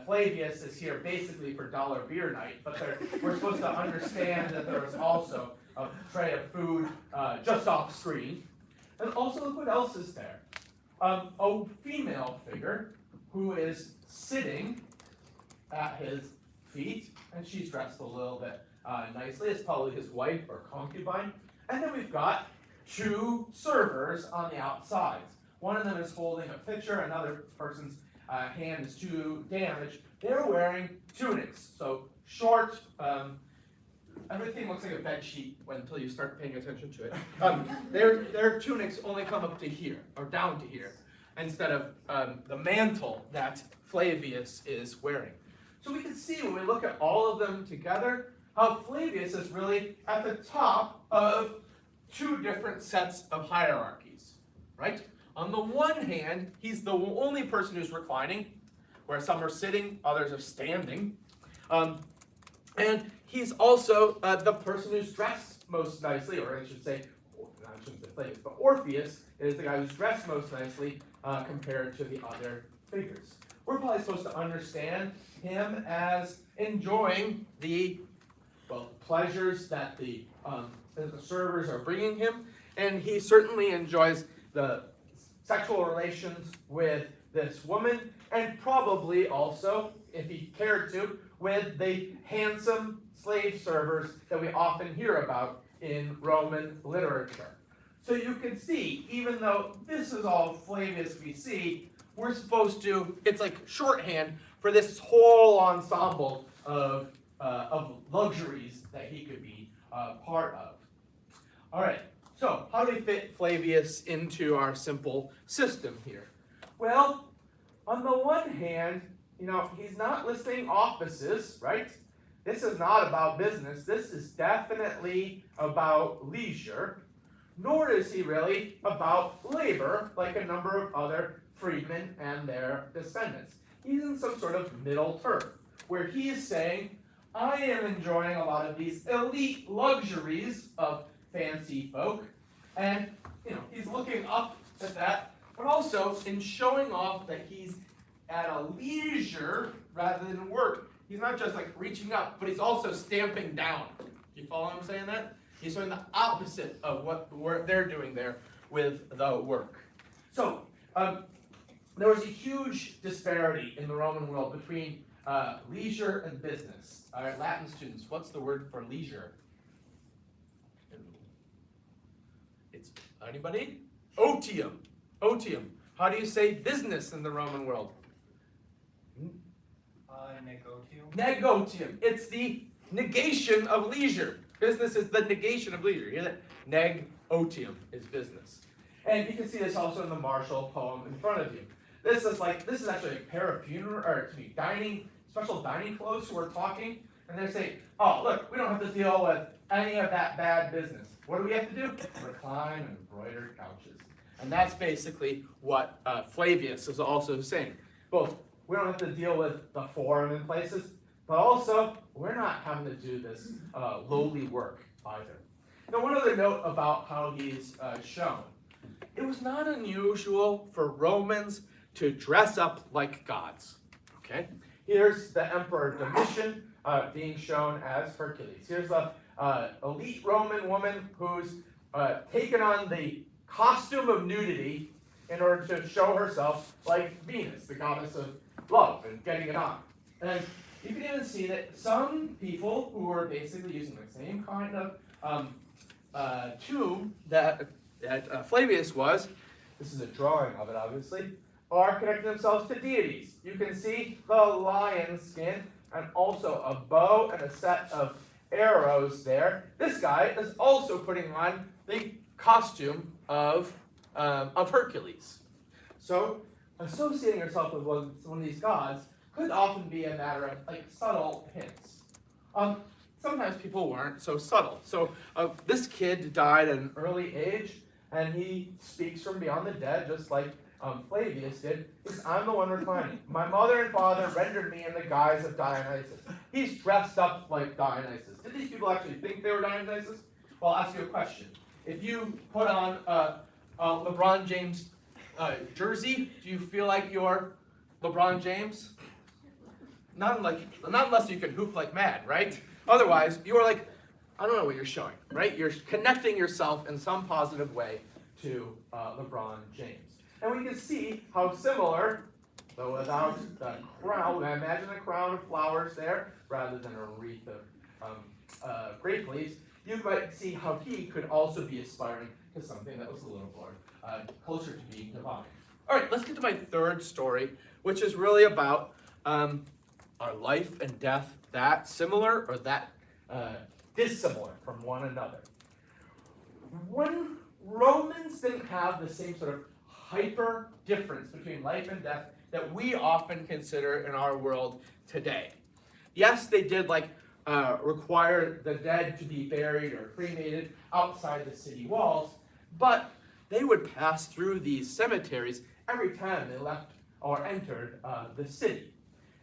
Flavius is here basically for dollar beer night, but we're supposed to understand that there was also a tray of food just off screen. And also, look what else is there. A female figure who is sitting at his feet, and she's dressed a little bit nicely. It's probably his wife or concubine. And then we've got two servers on the outsides. One of them is holding a pitcher, another person's hand is too damaged. They're wearing tunics, so short, everything looks like a bed sheet until you start paying attention to it. Their tunics only come up to here, or down to here, instead of the mantle that Flavius is wearing. So we can see when we look at all of them together, how Flavius is really at the top of two different sets of hierarchies, right? On the one hand, he's the only person who's reclining, where some are sitting, others are standing. And he's also the person who's dressed most nicely, or I shouldn't say Flavius, but Orpheus is the guy who's dressed most nicely compared to the other figures. We're probably supposed to understand him as enjoying the pleasures that the servers are bringing him, and he certainly enjoys the sexual relations with this woman, and probably also, if he cared to, with the handsome slave servers that we often hear about in Roman literature. So you can see, even though this is all Flavius we see, we're supposed to, it's like shorthand for this whole ensemble of luxuries that he could be part of. All right. So, how do we fit Flavius into our simple system here? Well, on the one hand, he's not listing offices, right? This is not about business. This is definitely about leisure. Nor is he really about labor, like a number of other freedmen and their descendants. He's in some sort of middle turf, where he is saying, I am enjoying a lot of these elite luxuries of fancy folk, and he's looking up at that, but also in showing off that he's at a leisure rather than work. He's not just reaching up, but he's also stamping down. You follow what I'm saying that? He's doing the opposite of what they're doing there with the work. So there was a huge disparity in the Roman world between leisure and business. All right, Latin students, what's the word for leisure? It's anybody? Otium. Otium. How do you say business in the Roman world? Negotium. Negotium. It's the negation of leisure. Business is the negation of leisure. You hear that? Negotium is business. And you can see this also in the Martial poem in front of you. This is actually a pair of special dining clothes who are talking, and they're saying, oh, look, we don't have to deal with any of that bad business. What do we have to do? Recline and embroider couches. And that's basically what Flavius is also saying. Both, we don't have to deal with the foreign places, but also, we're not having to do this lowly work either. Now, one other note about how he's shown. It was not unusual for Romans to dress up like gods. Okay? Here's the Emperor Domitian being shown as Hercules. Here's the elite Roman woman who's taken on the costume of nudity in order to show herself like Venus, the goddess of love and getting it on. And you can even see that some people who are basically using the same kind of tomb that Flavius was, this is a drawing of it obviously, are connecting themselves to deities. You can see the lion skin and also a bow and a set of arrows there. This guy is also putting on the costume of Hercules. So associating yourself with one of these gods could often be a matter of like subtle hints. Sometimes people weren't so subtle. So this kid died at an early age, and he speaks from beyond the dead, just like Flavius did. Because I'm the one reclining. My mother and father rendered me in the guise of Dionysus. He's dressed up like Dionysus. Did these people actually think they were Dionysus? Well, I'll ask you a question. If you put on a LeBron James jersey, do you feel like you're LeBron James? Not unless you can hoop like mad, right? Otherwise, you're like, I don't know what you're showing, right? You're connecting yourself in some positive way to LeBron James. And we can see how similar, though without the crown, imagine a crown of flowers there, rather than a wreath of grape leaves, you might see how he could also be aspiring to something that was a little more closer to being divine. All right, let's get to my third story, which is really about are life and death that similar or that dissimilar from one another? When Romans didn't have the same sort of hyper difference between life and death that we often consider in our world today. Yes, they did require the dead to be buried or cremated outside the city walls, but they would pass through these cemeteries every time they left or entered the city.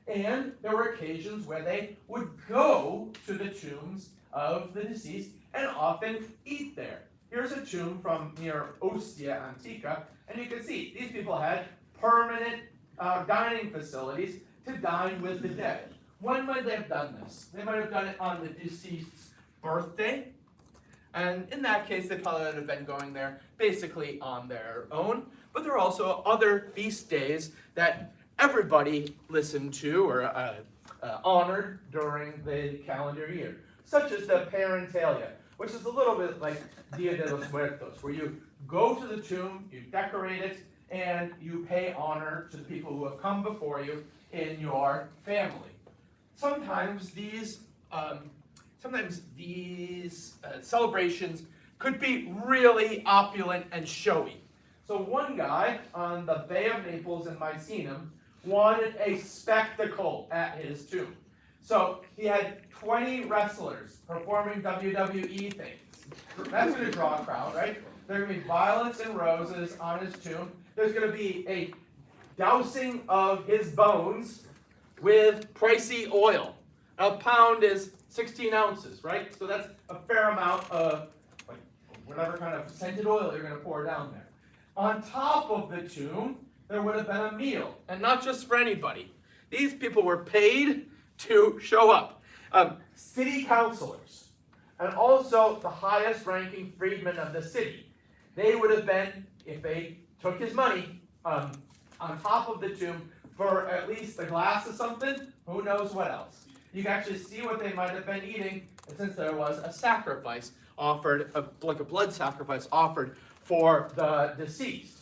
And there were occasions where they would go to the tombs of the deceased and often eat there. Here's a tomb from near Ostia Antica, and you can see these people had permanent dining facilities to dine with the dead. When might they have done this? They might have done it on the deceased's birthday, and in that case, they probably would have been going there basically on their own. But there are also other feast days that everybody listened to or honored during the calendar year, such as the Parentalia, which is a little bit like Dia de los Muertos, where you go to the tomb, you decorate it, and you pay honor to the people who have come before you in your family. Sometimes these celebrations could be really opulent and showy. So one guy on the Bay of Naples in Misenum wanted a spectacle at his tomb. So he had 20 wrestlers performing WWE things. That's going to draw a crowd, right? There are going to be violets and roses on his tomb. There's going to be a dousing of his bones with pricey oil. A pound is 16 ounces, right? So that's a fair amount of whatever kind of scented oil you're going to pour down there. On top of the tomb, there would have been a meal, and not just for anybody. These people were paid to show up. City councilors, and also the highest ranking freedmen of the city. They would have been, if they took his money, on top of the tomb for at least a glass of something. Who knows what else? You can actually see what they might have been eating, and since there was a sacrifice offered, like a blood sacrifice offered for the deceased.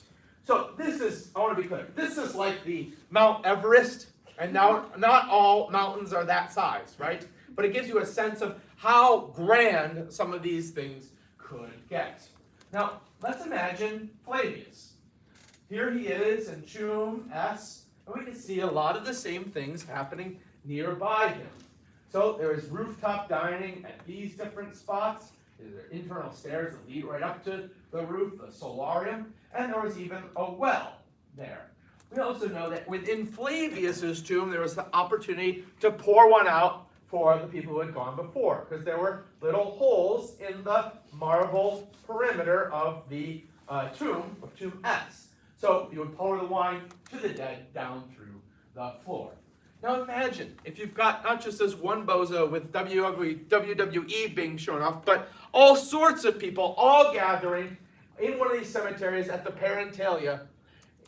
So this is, I want to be clear, this is like the Mount Everest, and now not all mountains are that size, right? But it gives you a sense of how grand some of these things could get. Now, let's imagine Flavius. Here he is in tomb S, and we can see a lot of the same things happening nearby him. So there is rooftop dining at these different spots. There are internal stairs that lead right up to the roof, the solarium, and there was even a well there. We also know that within Flavius's tomb, there was the opportunity to pour one out for the people who had gone before, because there were little holes in the marble perimeter of the tomb S. So you would pour the wine to the dead down through the floor. Now imagine if you've got not just this one bozo with WWE being shown off, but all sorts of people all gathering in one of these cemeteries at the Parentalia.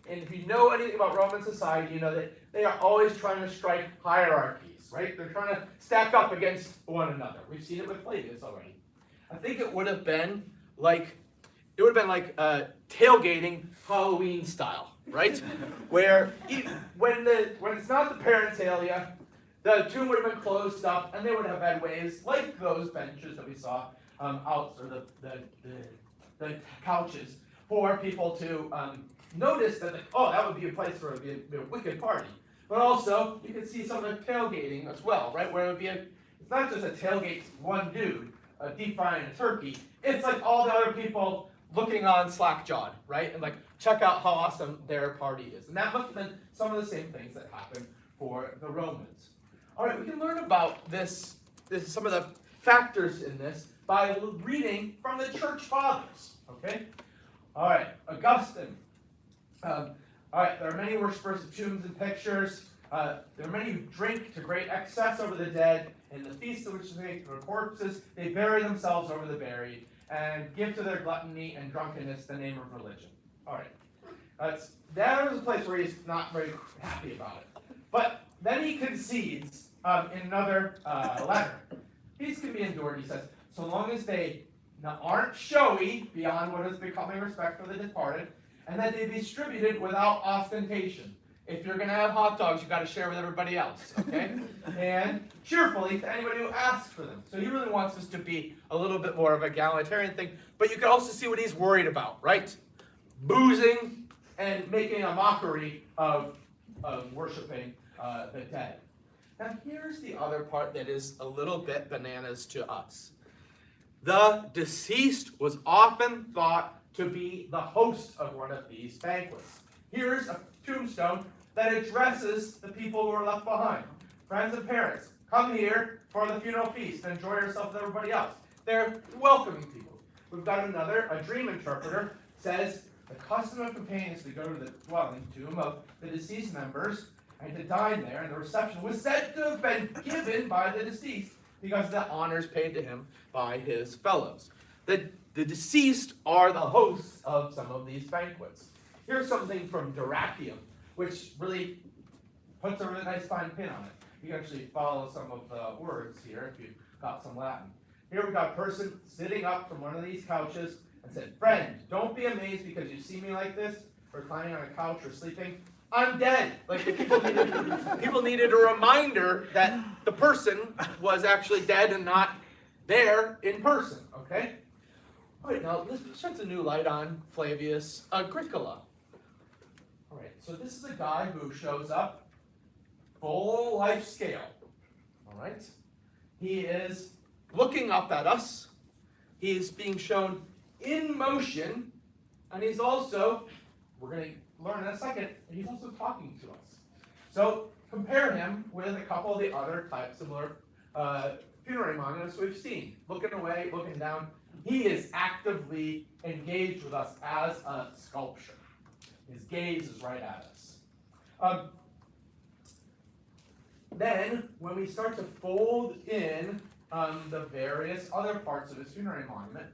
And if you know anything about Roman society, you know that they are always trying to strike hierarchies, right? They're trying to stack up against one another. We've seen it with Flavius already. I think it would have been like tailgating Halloween style, right? Where when it's not the Parentalia, the tomb would have been closed up, and they would have had ways like those benches that we saw out, or the couches, for people to notice that, that would be a place for a wicked party. But also, you could see some of the tailgating as well, right? Where it would be it's not just a tailgate, one dude deep frying a turkey. It's like all the other people looking on slack-jawed, right? And like, check out how awesome their party is. And that must have been some of the same things that happened for the Romans. All right, we can learn about this some of the factors in this by reading from the church fathers, okay? All right, Augustine. All right, there are many worshippers of tombs and pictures. There are many who drink to great excess over the dead. In the feasts in which they take their corpses, they bury themselves over the buried and give to their gluttony and drunkenness the name of religion. All right, that was a place where he's not very happy about it. But then he concedes in another letter. Peace can be endured, he says, so long as they aren't showy beyond what is becoming respect for the departed, and that they be distributed without ostentation. If you're going to have hot dogs, you've got to share with everybody else, okay? And cheerfully to anybody who asks for them. So he really wants this to be a little bit more of a egalitarian thing, but you can also see what he's worried about, right? Boozing and making a mockery of worshiping the dead. Now here's the other part that is a little bit bananas to us. The deceased was often thought to be the host of one of these banquets. Here's a tombstone that addresses the people who are left behind. Friends and parents, come here for the funeral feast and enjoy yourself with everybody else. They're welcoming people. We've got a dream interpreter, says the custom of companions to go to the dwelling tomb of the deceased members and to dine there, and the reception was said to have been given by the deceased because of the honors paid to him by his fellows. The deceased are the hosts of some of these banquets. Here's something from Dyrrhachium, which really puts a really nice fine pin on it. You can actually follow some of the words here if you've got some Latin. Here we've got a person sitting up from one of these couches and said, friend, don't be amazed because you see me like this, reclining on a couch or sleeping. I'm dead. Like people needed a reminder that the person was actually dead and not there in person, okay? All right, now this sheds a new light on Flavius Agricola. All right, so this is a guy who shows up full life scale. All right, he is looking up at us. He is being shown in motion, and he's also, we're going to learn in a second, he's also talking to us. So compare him with a couple of the other similar funerary monuments we've seen. Looking away, looking down. He is actively engaged with us as a sculpture. His gaze is right at us. Then, when we start to fold in the various other parts of his funerary monument,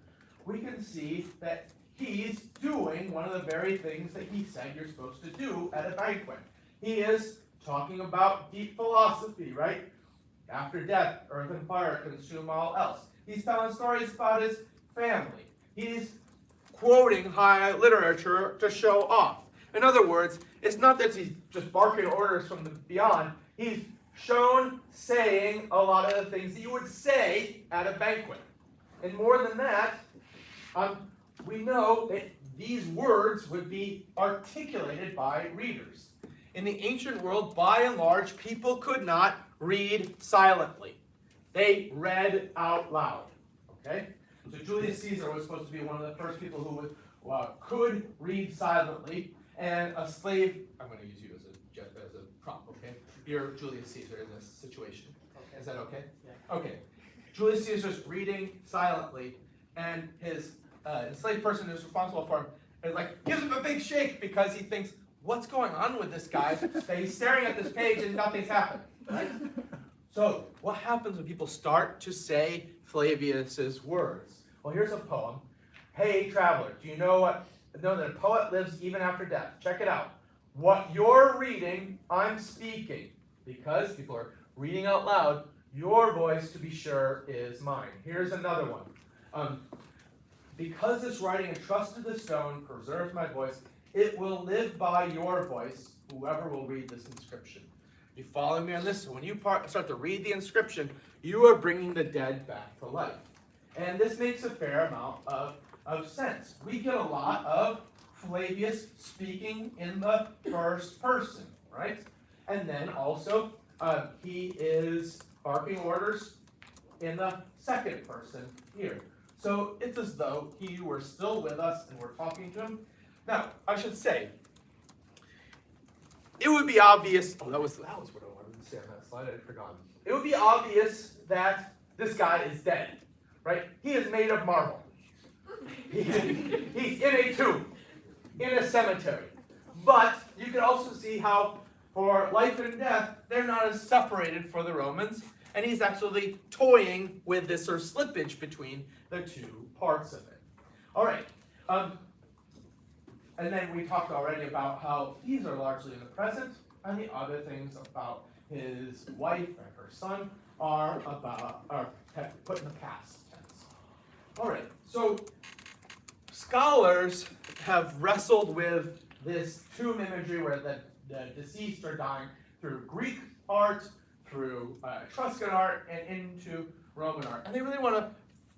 we can see that he's doing one of the very things that he said you're supposed to do at a banquet. He is talking about deep philosophy, right? After death, earth and fire consume all else. He's telling stories about his family. He's quoting high literature to show off. In other words, it's not that he's just barking orders from the beyond. He's shown saying a lot of the things that you would say at a banquet. And more than that, we know that these words would be articulated by readers. In the ancient world, by and large, people could not read silently. They read out loud. Okay? So Julius Caesar was supposed to be one of the first people who could read silently, and a slave. I'm going to use you as a prop. Okay? You're Julius Caesar in this situation. Okay. Is that okay? Yeah. Okay. Julius Caesar's reading silently, and his enslaved person who's responsible for him is like, gives him a big shake because he thinks, what's going on with this guy? That he's staring at this page and nothing's happened. Right? So, what happens when people start to say Flavius's words? Well, here's a poem. Hey, traveler, do you know that a poet lives even after death? Check it out. What you're reading, I'm speaking. Because people are reading out loud, your voice, to be sure, is mine. Here's another one. Because this writing entrusted the stone preserves my voice, it will live by your voice, whoever will read this inscription. You follow me on this? So when you start to read the inscription, you are bringing the dead back to life. And this makes a fair amount of sense. We get a lot of Flavius speaking in the first person, right? And then also, he is barking orders in the second person here. So it's as though he were still with us and we're talking to him. Now, I should say, it would be obvious. Oh, that was what I wanted to say on that slide. I had forgotten. It would be obvious that this guy is dead, right? He is made of marble. He's in a tomb, in a cemetery. But you can also see how, for life and death, they're not as separated for the Romans, and he's actually toying with this sort of slippage between the two parts of it. All right. And then we talked already about how these are largely in the present, and the other things about his wife and her son are put in the past tense. All right, so scholars have wrestled with this tomb imagery where the deceased are dying through Greek art, through Etruscan art, and into Roman art, and they really want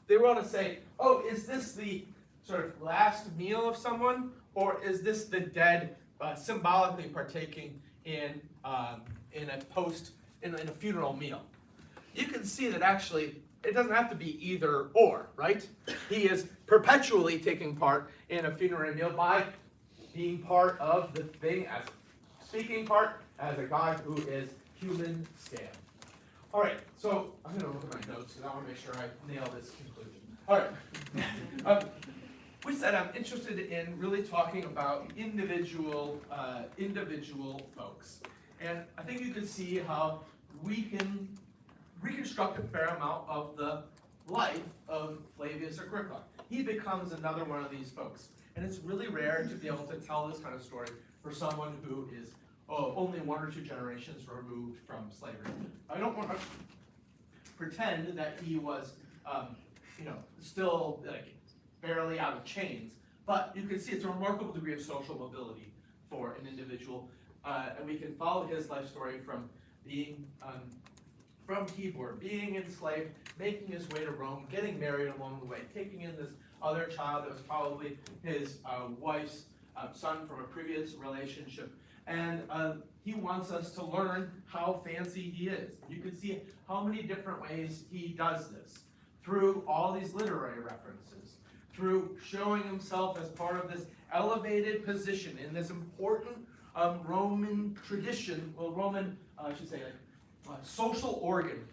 to say, oh, is this the sort of last meal of someone? Or is this the dead symbolically partaking in a funeral meal? You can see that actually it doesn't have to be either or, right? He is perpetually taking part in a funeral meal by being part of the thing, as speaking part as a guy who is human scale. All right, so I'm going to look at my notes because I want to make sure I nail this conclusion. All right. We said I'm interested in really talking about individual folks. And I think you can see how we can reconstruct a fair amount of the life of Flavius Agrippa. He becomes another one of these folks. And it's really rare to be able to tell this kind of story for someone who is only 1 or 2 generations removed from slavery. I don't want to pretend that he was, still barely out of chains, but you can see it's a remarkable degree of social mobility for an individual, and we can follow his life story from being from Tibur, being enslaved, making his way to Rome, getting married along the way, taking in this other child that was probably his wife's son from a previous relationship, and he wants us to learn how fancy he is. You can see how many different ways he does this, through all these literary references, through showing himself as part of this elevated position in this important Roman tradition, social organ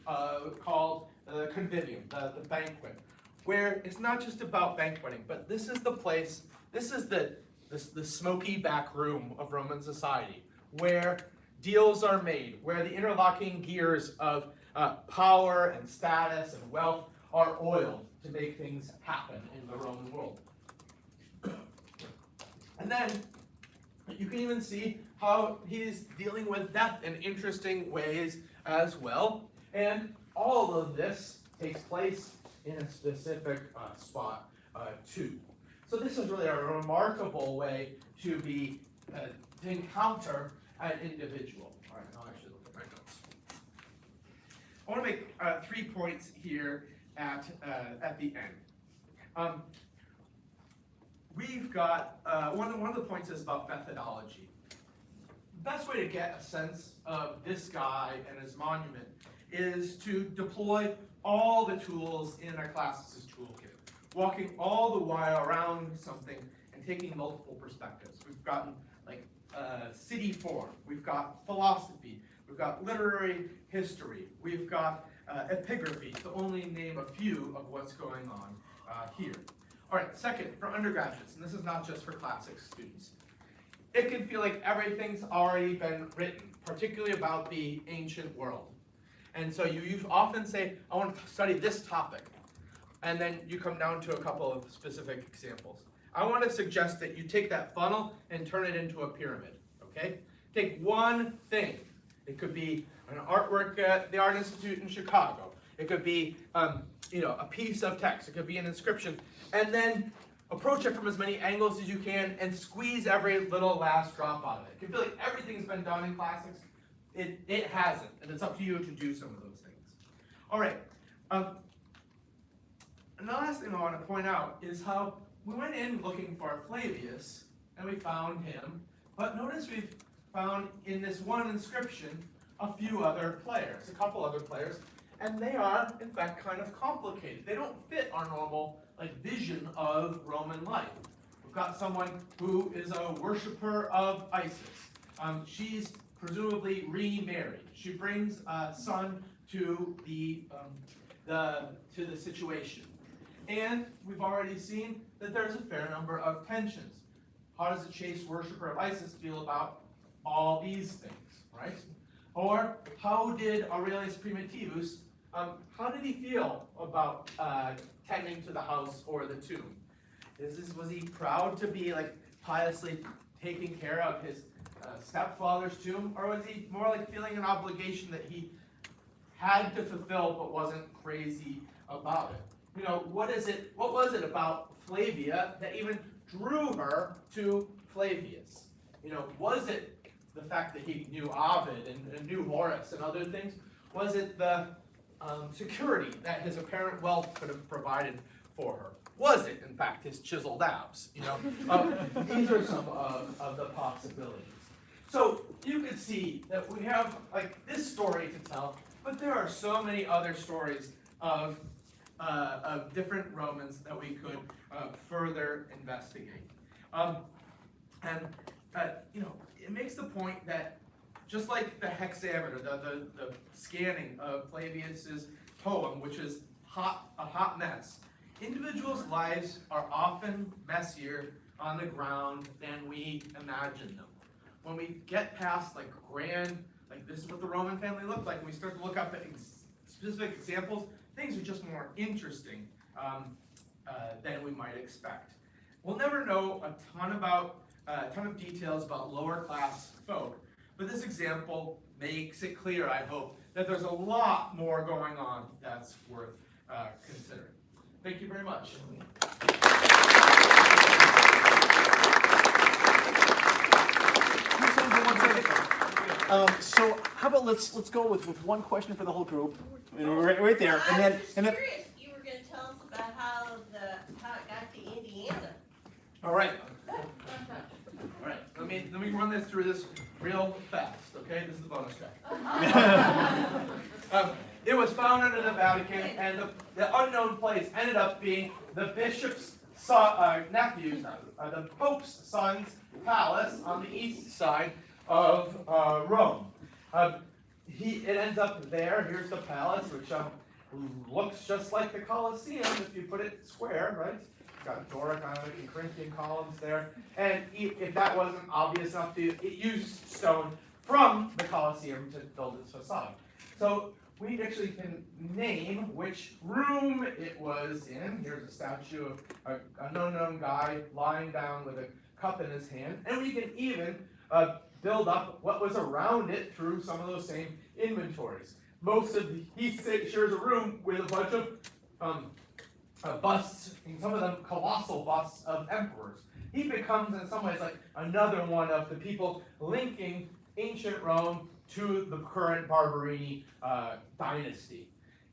called the convivium, the banquet, where it's not just about banqueting, but this is the place, this is the smoky back room of Roman society, where deals are made, where the interlocking gears of power and status and wealth are oiled to make things happen in the Roman world. And then you can even see how he's dealing with death in interesting ways as well. And all of this takes place in a specific spot too. So this is really a remarkable way to encounter an individual. All right, now I should look at my notes. I want to make 3 points here at the end. We've got one of the points is about methodology. The best way to get a sense of this guy and his monument is to deploy all the tools in our class's toolkit, walking all the while around something and taking multiple perspectives. We've gotten like city form, we've got philosophy, we've got literary history, we've got epigraphy, to only name a few of what's going on here. All right, second, for undergraduates, and this is not just for classics students, it can feel like everything's already been written, particularly about the ancient world. And so you often say, I want to study this topic, and then you come down to a couple of specific examples. I want to suggest that you take that funnel and turn it into a pyramid, okay? Take one thing. It could be an artwork at the Art Institute in Chicago. It could be a piece of text. It could be an inscription. And then approach it from as many angles as you can and squeeze every little last drop out of it. It can feel like everything's been done in classics. It hasn't, and it's up to you to do some of those things. All right. And the last thing I want to point out is how we went in looking for Flavius, and we found him. But notice we've found in this one inscription a few other players, a couple other players, and they are, in fact, kind of complicated. They don't fit our normal vision of Roman life. We've got someone who is a worshiper of Isis. She's presumably remarried. She brings a son to the situation. And we've already seen that there's a fair number of tensions. How does a chaste worshiper of Isis feel about all these things, right? Or how did Aurelius Primitivus, how did he feel about tending to the house or the tomb? Was he proud to be piously taking care of his stepfather's tomb, or was he more feeling an obligation that he had to fulfill but wasn't crazy about it? What was it about Flavia that even drew her to Flavius? Was it the fact that he knew Ovid and knew Horace and other things? Was it the security that his apparent wealth could have provided for her? Was it, in fact, his chiseled abs? These are some of the possibilities. So you could see that we have this story to tell, but there are so many other stories of different Romans that we could further investigate. It makes the point that just like the hexameter, the scanning of Flavius's poem, which is a hot mess, individuals' lives are often messier on the ground than we imagine them. When we get past grand, this is what the Roman family looked like, and we start to look up at specific examples, things are just more interesting than we might expect. We'll never know a ton of details about lower class folk, but this example makes it clear, I hope, that there's a lot more going on that's worth considering. Thank you very much. So how about let's go with one question for the whole group, right there, and then. Curious. You were going to tell us about how it got to Indiana. All right. All right. Let me run this through this real fast. Okay, this is the bonus track. It was found under the Vatican, and the unknown place ended up being the bishop's nephew's, the Pope's son's palace on the east side of Rome. It ends up there. Here's the palace, which looks just like the Colosseum if you put it square, right? It's got Doric on it and Corinthian columns there. And if that wasn't obvious enough to you, it used stone from the Colosseum to build its facade. So we actually can name which room it was in. Here's a statue of an unknown guy lying down with a cup in his hand. And we can even build up what was around it through some of those same inventories. He shares a room with a bunch of busts, and some of them colossal busts of emperors. He becomes, in some ways, like another one of the people linking ancient Rome to the current Barberini dynasty.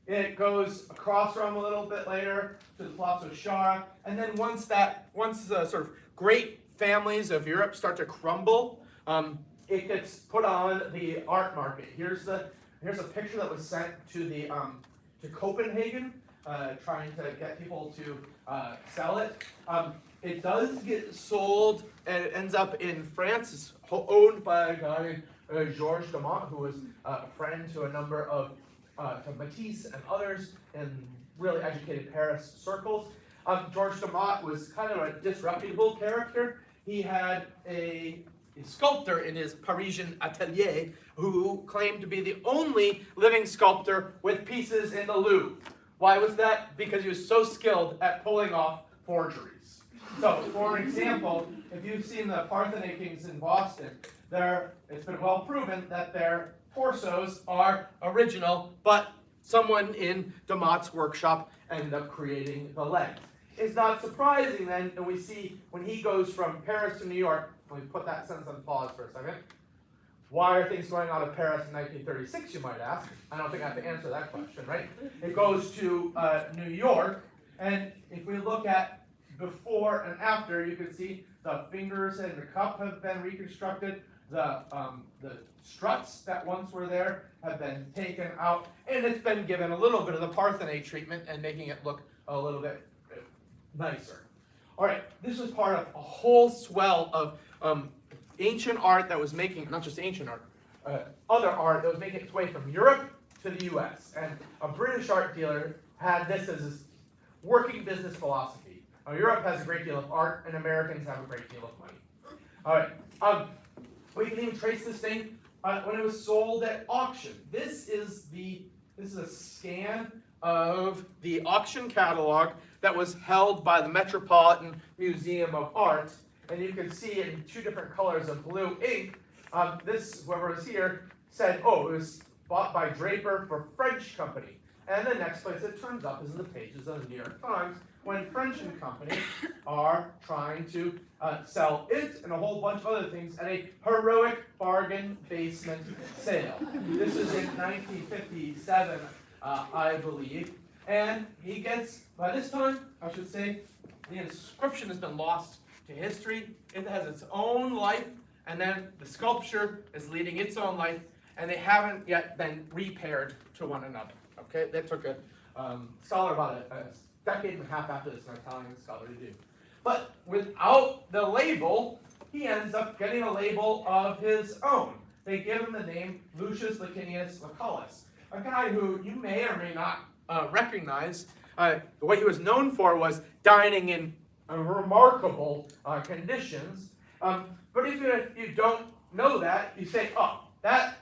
It goes across Rome a little bit later to the Palazzo Sciarra, and then once the sort of great families of Europe start to crumble, it gets put on the art market. Here's a picture that was sent to Copenhagen, trying to get people to sell it. It does get sold, and it ends up in France. It's owned by a guy named Georges de Monmouth, who was a friend to a number of to Matisse and others in really educated Paris circles. Georges de Monmouth was kind of a disreputable character. He had a sculptor in his Parisian atelier who claimed to be the only living sculptor with pieces in the Louvre. Why was that? Because he was so skilled at pulling off forgeries. So, for example, if you've seen the Parthenon kings in Boston, it's been well proven that their torsos are original, but someone in de Mott's workshop ended up creating the legs. It's not surprising then that we see when he goes from Paris to New York. Let me put that sentence on pause for a second. Why are things going on in Paris in 1936, you might ask? I don't think I have to answer that question, right? It goes to New York, and if we look at before and after, you can see the fingers and the cup have been reconstructed. The struts that once were there have been taken out, and it's been given a little bit of the Parthenon treatment and making it look a little bit nicer. All right, this was part of a whole swell of ancient art that was making, not just ancient art, other art that was making its way from Europe to the US. And a British art dealer had this as his working business philosophy. Europe has a great deal of art, and Americans have a great deal of money. All right, we can even trace this thing when it was sold at auction. This is a scan of the auction catalog that was held by the Metropolitan Museum of Art, and you can see it in two different colors of blue ink. Whoever was here said, oh, it was bought by Draper for French company. And the next place it turns up is in the pages of the New York Times, when French and Company are trying to sell it and a whole bunch of other things at a heroic bargain basement sale. This is in 1957, I believe. And he gets, by this time, I should say, the inscription has been lost to history. It has its own life, and then the sculpture is leading its own life, and they haven't yet been repaired to one another. Okay, that took a scholar about a decade and a half after this, an Italian scholar to do. But without the label, he ends up getting a label of his own. They give him the name Lucius Licinius Lucullus, a guy who you may or may not recognize. What he was known for was dining in remarkable conditions. But if you don't know that, you say, oh, that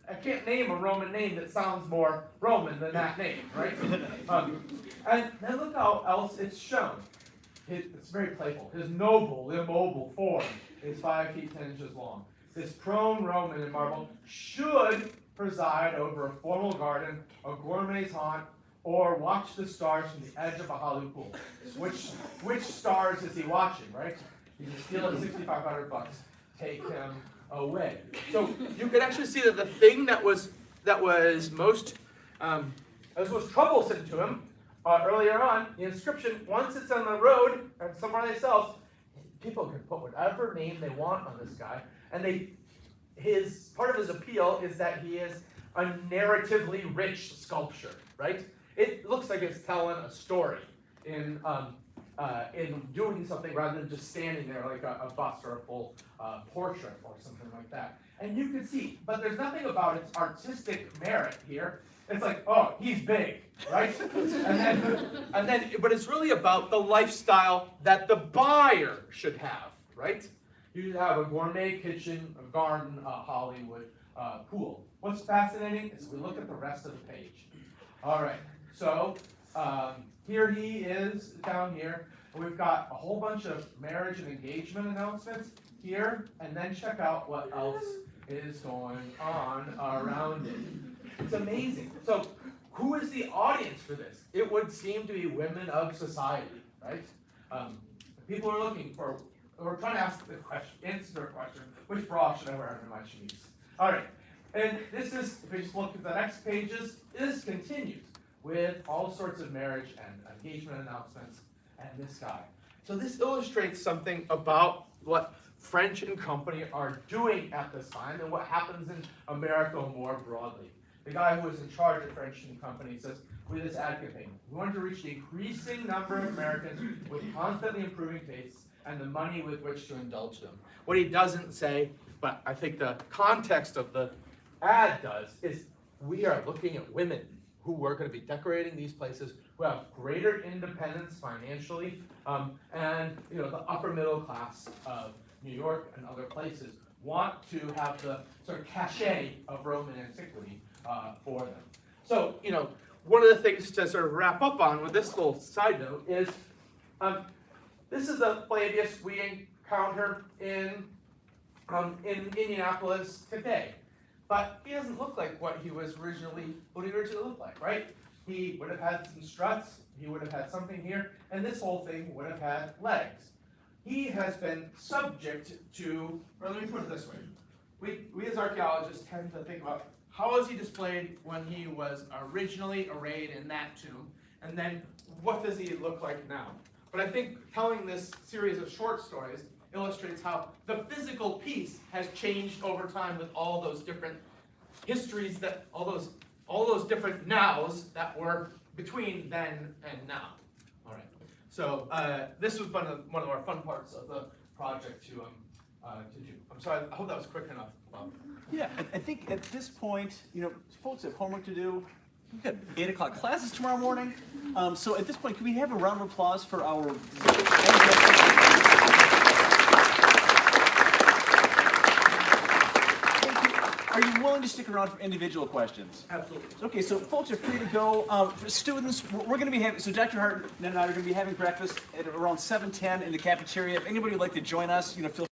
I can't name a Roman name that sounds more Roman than that name, right? And then look how else it's shown. It's very playful. His noble, immobile form is 5 feet 10 inches long. This prone Roman in marble should preside over a formal garden, a gourmet's haunt, or watch the stars from the edge of a hollow pool. Which stars is he watching, right? You can steal it $6,500. Take him away. So you can actually see that the thing that was most troublesome to him earlier on, the inscription, once it's on the road and somewhere else, people can put whatever name they want on this guy, and part of his appeal is that he is a narratively rich sculpture, right? It looks like it's telling a story in doing something rather than just standing there like a bust or a full portrait or something like that. And you can see, but there's nothing about its artistic merit here. It's like, oh, he's big, right? and then, but it's really about the lifestyle that the buyer should have, right? You should have a gourmet kitchen, a garden, a Hollywood pool. what's fascinating is we look at the rest of the page. All right, so here he is down here. We've got a whole bunch of marriage and engagement announcements here, and then check out what else is going on around it. It's amazing. So who is the audience for this? It would seem to be women of society, right? People are looking for, we're trying to ask the question, answer the question, which bra should I wear under my chemise? All right, and this is, if we just look at the next pages, this continues with all sorts of marriage and engagement announcements and this guy. So this illustrates something about what French and company are doing at this time and what happens in America more broadly. The guy who is in charge of French and company says, with this ad campaign, we want to reach the increasing number of Americans with constantly improving tastes and the money with which to indulge them. What he doesn't say, but I think the context of the ad does, is we are looking at women who are going to be decorating these places, who have greater independence financially, and the upper middle class of New York and other places want to have the sort of cachet of Roman antiquity for them. So, one of the things to sort of wrap up on with this little side note is, this is a Flavius we encounter in Indianapolis today. But he doesn't look like what he originally looked like, right? He would have had some struts, he would have had something here, and this whole thing would have had legs. He has been subject to, or let me put it this way. We as archaeologists tend to think about how was he displayed when he was originally arrayed in that tomb, and then what does he look like now? But I think telling this series of short stories illustrates how the physical piece has changed over time with all those different histories, that all those different nows that were between then and now. All right. So this was one of our fun parts of the project to do. I'm sorry. I hope that was quick enough. Yeah, I think at this point, folks have homework to do. We've got 8 o'clock classes tomorrow morning. So at this point, can we have a round of applause for our... Are you willing to stick around for individual questions? Absolutely. Okay, so folks are free to go. For students, we're going to be having, so Dr. Hart and I are going to be having breakfast at around 7:10 in the cafeteria. If anybody would like to join us, feel